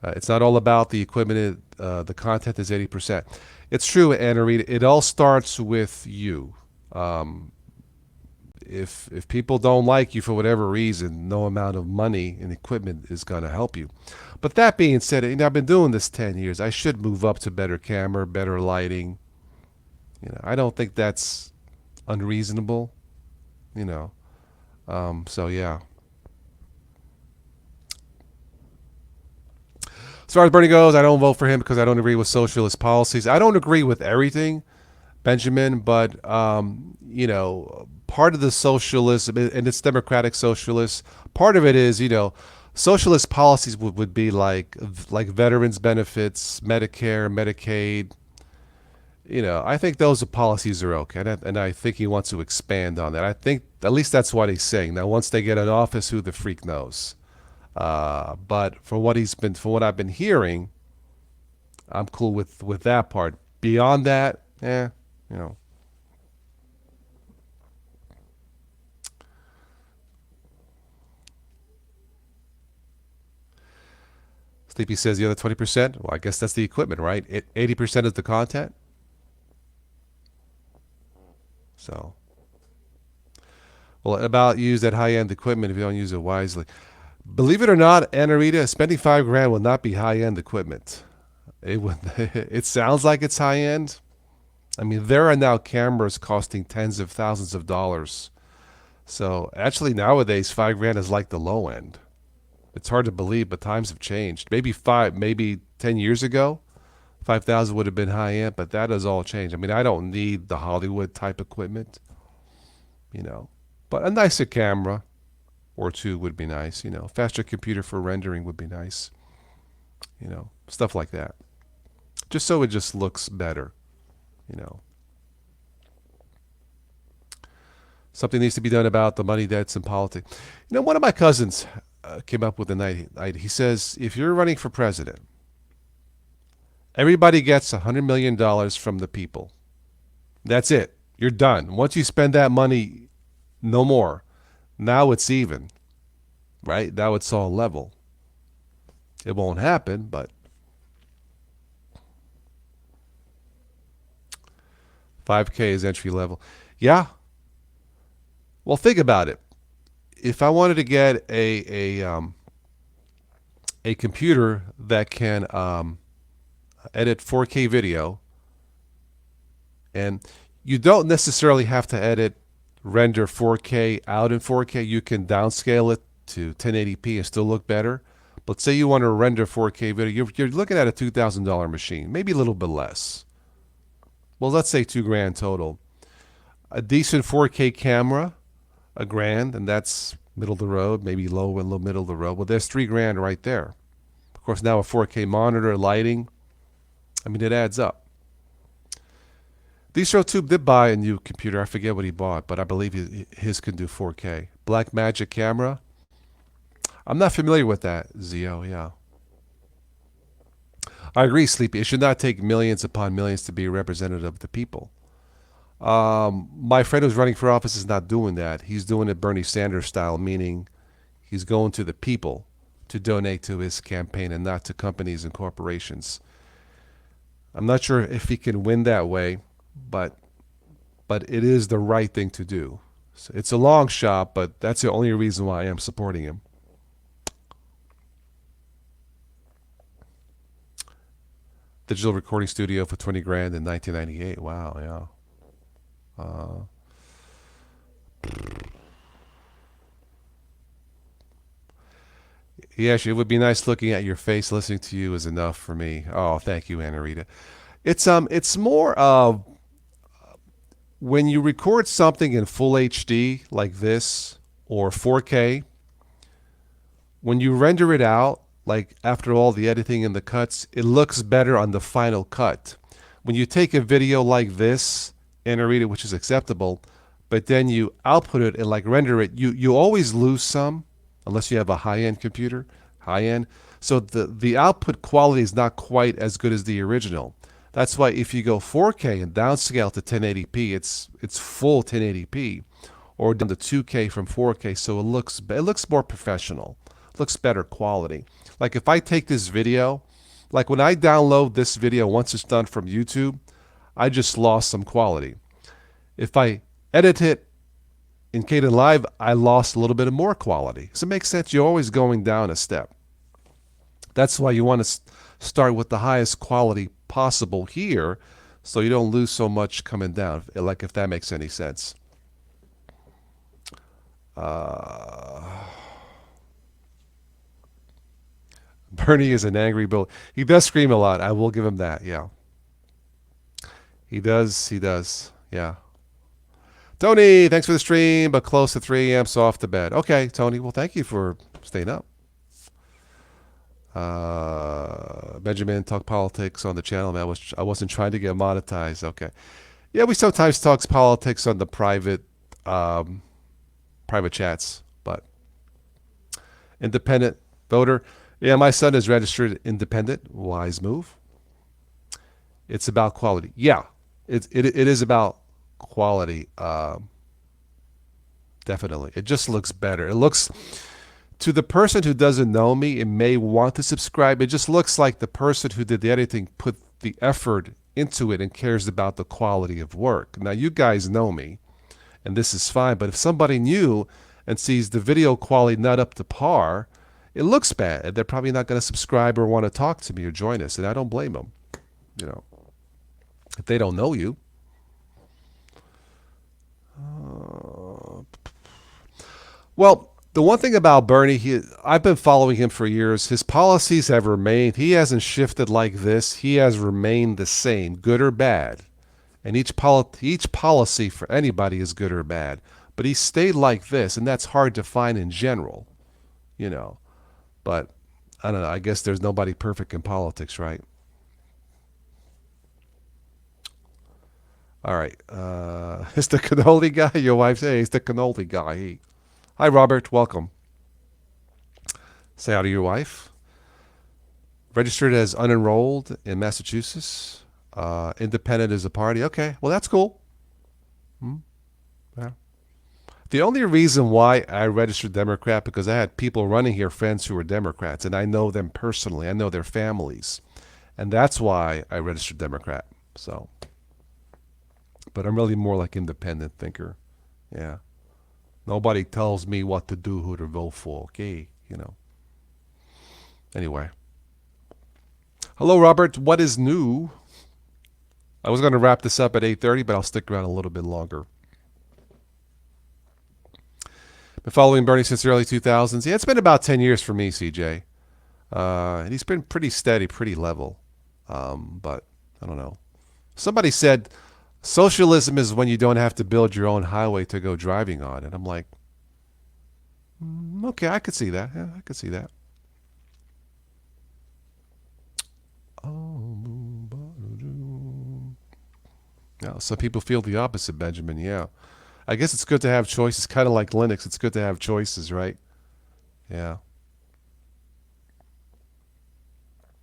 It's not all about the equipment. The content is 80%. It's true, Anna Rita. It all starts with you. If people don't like you for whatever reason, no amount of money and equipment is going to help you. But that being said, I've been doing this 10 years. I should move up to better camera, better lighting. I don't think that's unreasonable. So yeah. As far as Bernie goes, I don't vote for him because I don't agree with socialist policies. I don't agree with everything, Benjamin, but part of the socialism, and it's democratic socialists, part of it is, socialist policies would be like veterans benefits, Medicare, Medicaid. I think those policies are okay, and I think he wants to expand on that. I think at least that's what he's saying. Now, once they get in office, who the freak knows? But from what I've been hearing, I'm cool with that part. Beyond that, you know. Sleepy says the other 20%. Well, I guess that's the equipment, right? 80% is the content. So, well, about use that high-end equipment if you don't use it wisely. Believe it or not, Anarita, spending $5,000 will not be high-end equipment. It would. It sounds like it's high-end. I mean, there are now cameras costing tens of thousands of dollars. So actually, nowadays, $5,000 is like the low end. It's hard to believe, but times have changed. Maybe 10 years ago, 5,000 would have been high end, but that has all changed. I mean, I don't need the Hollywood type equipment, you know, but a nicer camera or two would be nice. You know, faster computer for rendering would be nice. You know, stuff like that. Just so it just looks better. You know, something needs to be done about the money debts and politics. You know, one of my cousins came up with an idea. He says, if you're running for president, everybody gets $100 million from the people. That's it. You're done. Once you spend that money, no more. Now it's even, right? Now it's all level. It won't happen, but 5K is entry level. Yeah. Well, think about it. If I wanted to get a computer that can edit 4K video, and you don't necessarily have to render 4K out in 4K. You can downscale it to 1080p and still look better. But say you want to render 4K video, you're looking at a $2,000 machine, maybe a little bit less. Well, let's say $2,000 total. A decent 4K camera, $1,000, and that's middle of the road, maybe low and low middle of the road. Well, there's $3,000 right there. Of course, now a 4K monitor, lighting. I mean, it adds up. DistroTube did buy a new computer. I forget what he bought, but I believe his can do 4K. Blackmagic camera. I'm not familiar with that, Zio. Yeah. I agree, Sleepy. It should not take millions upon millions to be a representative of the people. My friend who's running for office is not doing that. He's doing it Bernie Sanders style, meaning he's going to the people to donate to his campaign and not to companies and corporations. I'm not sure if he can win that way, but it is the right thing to do. So it's a long shot, but that's the only reason why I am supporting him. Digital recording studio for $20,000 in 1998. Wow, yeah. Yes, it would be nice looking at your face. Listening to you is enough for me. Oh, thank you, Anarita. It's more of when you record something in full HD like this or 4K. When you render it out, like after all the editing and the cuts, it looks better on the final cut. When you take a video like this, Anarita, which is acceptable, but then you output it and like render it, you always lose some. Unless you have a high-end computer, high-end. So the output quality is not quite as good as the original. That's why if you go 4K and downscale to 1080p, it's full 1080p, or down to 2K from 4K, so it looks more professional, looks better quality. Like if I take this video, like when I download this video once it's done from YouTube, I just lost some quality. If I edit it in Kdenlive, I lost a little bit of more quality. So it makes sense. You're always going down a step. That's why you want to start with the highest quality possible here so you don't lose so much coming down, like if that makes any sense. Bernie is an angry bull. He does scream a lot. I will give him that, yeah. He does, yeah. Tony, thanks for the stream, but close to 3 a.m., so off to bed. Okay, Tony, well, thank you for staying up. Benjamin, talk politics on the channel, man. I wasn't trying to get monetized. Okay. Yeah, we sometimes talk politics on the private chats, but independent voter. Yeah, my son is registered independent. Wise move. It's about quality. Yeah, it is about quality. Definitely. It just looks better. It looks, To the person who doesn't know me and may want to subscribe, it just looks like the person who did the editing put the effort into it and cares about the quality of work. Now, you guys know me, and this is fine, but if somebody new and sees the video quality not up to par, it looks bad. They're probably not going to subscribe or want to talk to me or join us, and I don't blame them. You know, if they don't know you. Well, the one thing about Bernie, I've been following him for years. His policies have remained. He hasn't shifted like this. He has remained the same, good or bad. And each policy for anybody is good or bad. But he stayed like this, and that's hard to find in general, you know. But I don't know. I guess there's nobody perfect in politics, right? All right. It's the cannoli guy. Your wife says it's the cannoli guy. Hi, Robert. Welcome. Say hi to your wife. Registered as unenrolled in Massachusetts. Independent is a party. Okay. Well, that's cool. Yeah. The only reason why I registered Democrat because I had people running here, friends who were Democrats, and I know them personally. I know their families. And that's why I registered Democrat. So, but I'm really more like independent thinker. Yeah. Nobody tells me what to do, who to vote for. Okay, you know. Anyway. Hello, Robert. What is new? I was going to wrap this up at 8:30, but I'll stick around a little bit longer. Been following Bernie since the early 2000s. Yeah, it's been about 10 years for me, CJ. And he's been pretty steady, pretty level. But I don't know. Somebody said socialism is when you don't have to build your own highway to go driving on. And I'm like, okay, I could see that. Yeah, I could see that. Yeah, some people feel the opposite, Benjamin. Yeah. I guess it's good to have choices, kind of like Linux. It's good to have choices, right? Yeah.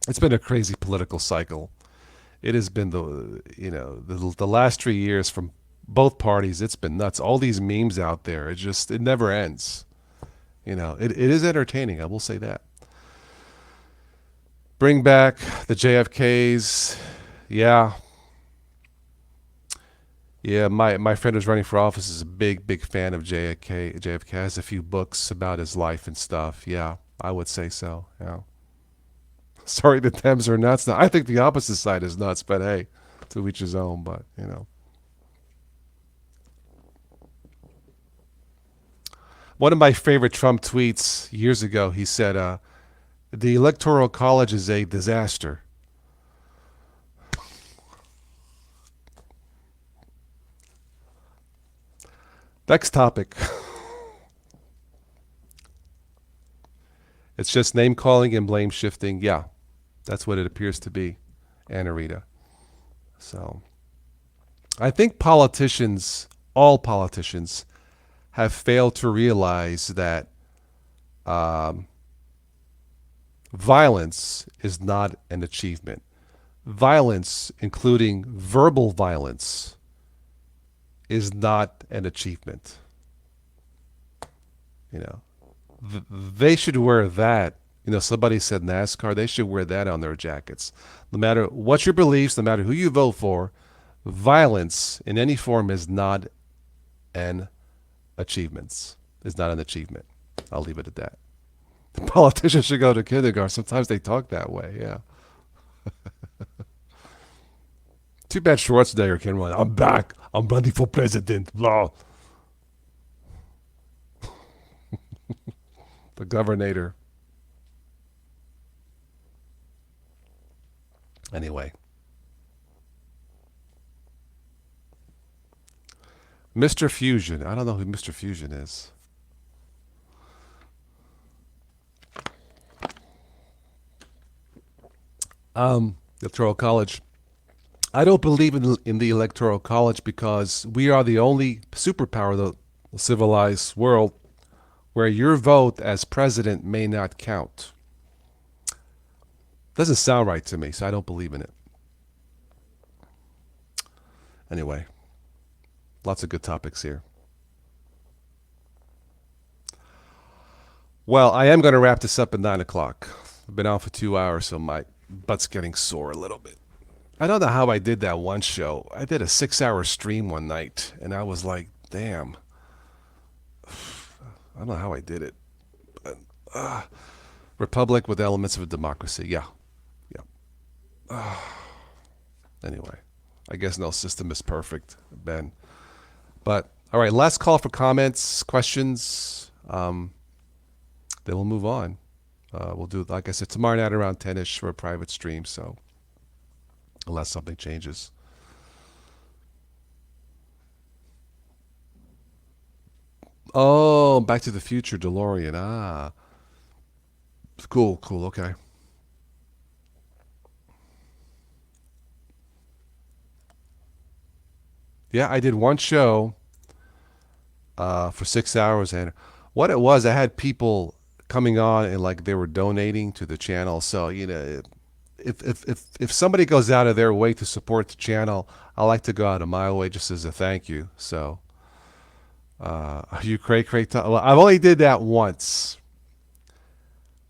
It's been a crazy political cycle. It has been the last 3 years from both parties. It's been nuts. All these memes out there. It never ends. You know, it is entertaining. I will say that. Bring back the JFKs. Yeah. Yeah, my friend who's running for office is a big fan of JFK. JFK has a few books about his life and stuff. Yeah, I would say so. Yeah. Sorry, the Dems are nuts. Now, I think the opposite side is nuts, but hey, to each his own. But you know, one of my favorite Trump tweets years ago, he said, "The Electoral College is a disaster." Next topic. It's just name calling and blame shifting. Yeah, that's what it appears to be, Anna Rita. So I think politicians, all politicians, have failed to realize that violence is not an achievement. Violence, including verbal violence, is not an achievement. You know, they should wear that. You know, somebody said NASCAR, they should wear that on their jackets. No matter what your beliefs, no matter who you vote for, violence in any form is not an achievement. Is not an achievement. I'll leave it at that. The politicians should go to kindergarten. Sometimes they talk that way, yeah. Too bad Schwarzenegger can run. I'm back. I'm running for president. Blah. The governor. Anyway. Mr. Fusion. I don't know who Mr. Fusion is. Electoral College. I don't believe in the Electoral College because we are the only superpower, the civilized world, where your vote as president may not count. Doesn't sound right to me, so I don't believe in it. Anyway, lots of good topics here. Well, I am going to wrap this up at 9 o'clock. I've been out for 2 hours, so my butt's getting sore a little bit. I don't know how I did that one show. I did a 6 hour stream one night, and I was like, damn. I don't know how I did it. But, Republic with elements of a democracy. Yeah. Yeah. Anyway, I guess no system is perfect, Ben. But, all right, last call for comments, questions. Then we'll move on. We'll do, like I said, tomorrow night around 10-ish for a private stream, so unless something changes. Oh, Back to the Future DeLorean. Ah, cool, cool. Okay. Yeah, I did one show for 6 hours, and what it was, I had people coming on and like they were donating to the channel. So if somebody goes out of their way to support the channel, I like to go out of my way just as a thank you. So, are you cray? Well, I've only did that once,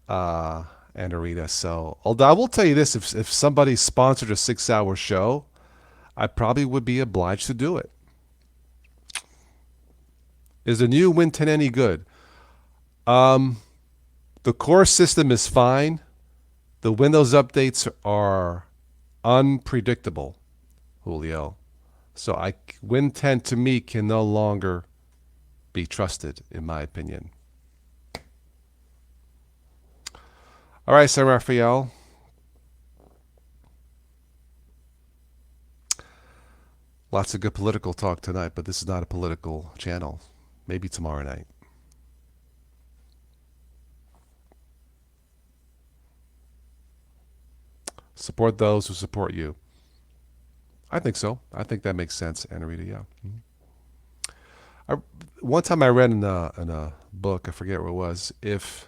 Anarita. So, although I will tell you this: if somebody sponsored a 6 hour show, I probably would be obliged to do it. Is the new Win 10 any good? Um, the core system is fine. The Windows updates are unpredictable, Julio. So Win 10 to me can no longer be trusted, in my opinion. All right, San Rafael. Lots of good political talk tonight, but this is not a political channel. Maybe tomorrow night. Support those who support you. I think so. I think that makes sense, Anarita. Yeah. One time I read in a book, I forget what it was, if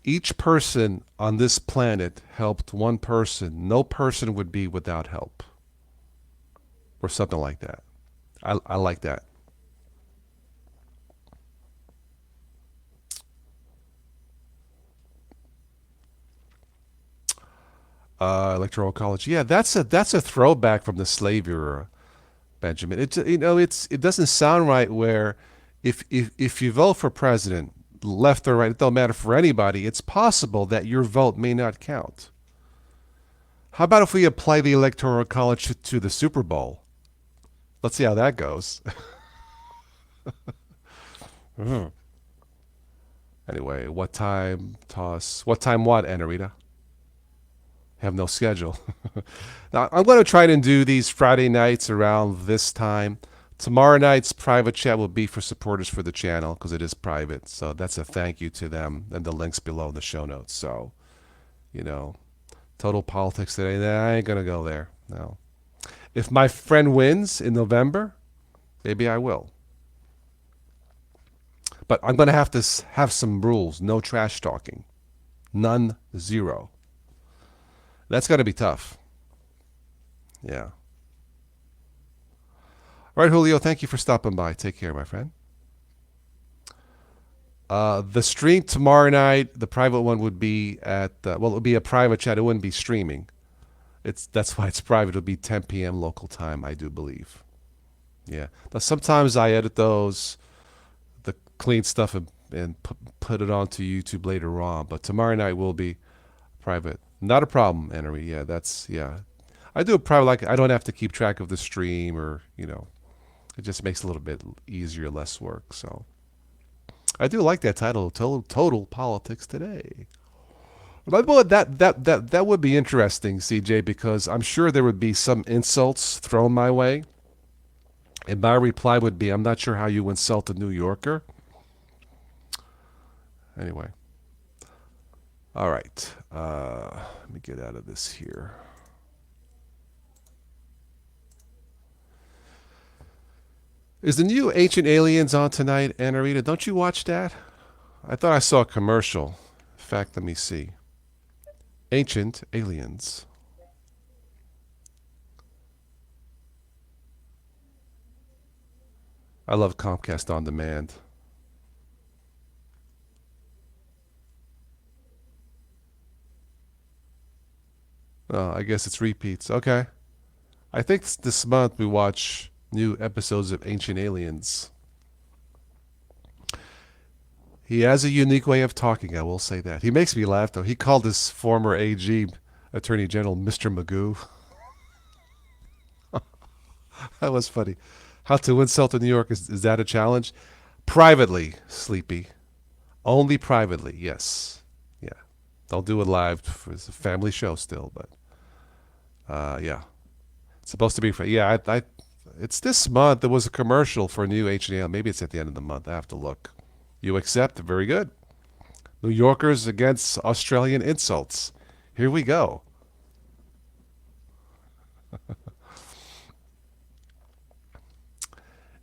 each person on this planet helped one person, no person would be without help, or something like that. I like that. Electoral college. Yeah, that's a throwback from the slave era, Benjamin. It doesn't sound right where if you vote for president, left or right, it don't matter for anybody. It's possible that your vote may not count. How about if we apply the electoral college to the Super Bowl? Let's see how that goes. Anyway, what time toss? What time what, Anarita? Have no schedule. Now, I'm going to try and do these Friday nights around this time. Tomorrow night's private chat will be for supporters for the channel because it is private. So that's a thank you to them, and the links below in the show notes. So, you know, total politics today. Nah, I ain't going to go there. No. If my friend wins in November, maybe I will. But I'm going to have some rules. No trash talking. None, zero. That's going to be tough. Yeah. All right, Julio, thank you for stopping by. Take care, my friend. The stream tomorrow night, the private one would be at, it would be a private chat. It wouldn't be streaming. That's why it's private. It'll be 10 p.m. local time, I do believe. Yeah. Now, sometimes I edit those, the clean stuff, and put it onto YouTube later on. But tomorrow night will be private. Not a problem, Henry. Yeah, yeah. I do it private. Like I don't have to keep track of the stream, or it just makes it a little bit easier, less work. So I do like that title, Total Politics Today. By the way, that would be interesting, CJ, because I'm sure there would be some insults thrown my way. And my reply would be, I'm not sure how you insult a New Yorker. Anyway. All right. Let me get out of this here. Is the new Ancient Aliens on tonight, Anarita? Don't you watch that? I thought I saw a commercial. In fact, let me see. Ancient Aliens. I love Comcast On Demand. I guess it's repeats. Okay. I think this month we watch new episodes of Ancient Aliens. He has a unique way of talking, I will say that. He makes me laugh, though. He called his former AG, Attorney General, Mr. Magoo. That was funny. How to insult in New York, is that a challenge? Privately, Sleepy. Only privately, yes. Yeah. Don't do it live. It's a family show still, but yeah. It's supposed to be for, yeah, it's this month. There was a commercial for a new H&L. Maybe it's at the end of the month. I have to look. You accept? Very good. New Yorkers against Australian insults. Here we go.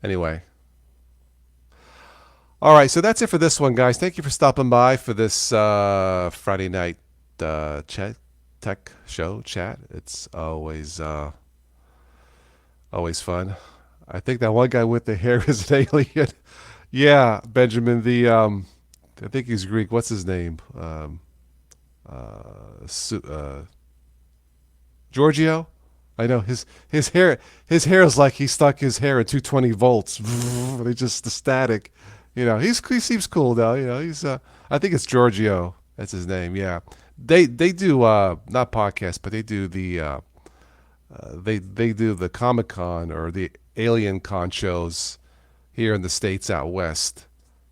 Anyway. All right, so that's it for this one, guys. Thank you for stopping by for this Friday night chat, tech show chat. It's always fun. I think that one guy with the hair is an alien. Yeah, Benjamin. I think he's Greek. What's his name? Giorgio. I know his hair is like he stuck his hair at 220 volts. It's just the static. He seems cool though. He's I think it's Giorgio. That's his name. Yeah, they do not podcasts, but they do they do the Comic Con or the Alien Con shows here in the States out west.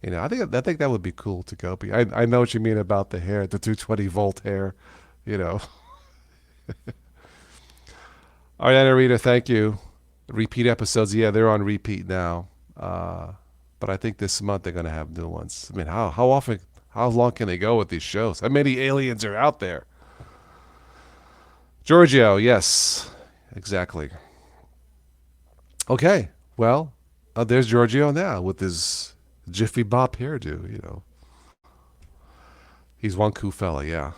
I think that would be cool to go. I know what you mean about the hair, the 220-volt hair. You know. All right, Anarita, thank you. Repeat episodes, yeah, they're on repeat now. But I think this month they're going to have new ones. I mean, how long can they go with these shows? How many aliens are out there? Giorgio, yes, exactly. Okay, well, there's Giorgio now with his Jiffy Bop hairdo. He's one cool fella, yeah.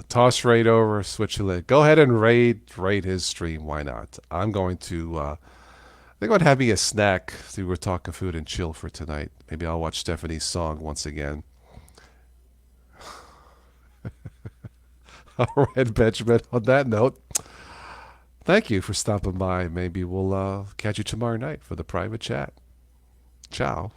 Toss raid over, switch lit. Go ahead and raid his stream. Why not? I'm going to. They're going to have me a snack. See, we're talking food and chill for tonight. Maybe I'll watch Stephanie's song once again. All right, Benjamin. On that note, thank you for stopping by. Maybe we'll catch you tomorrow night for the private chat. Ciao.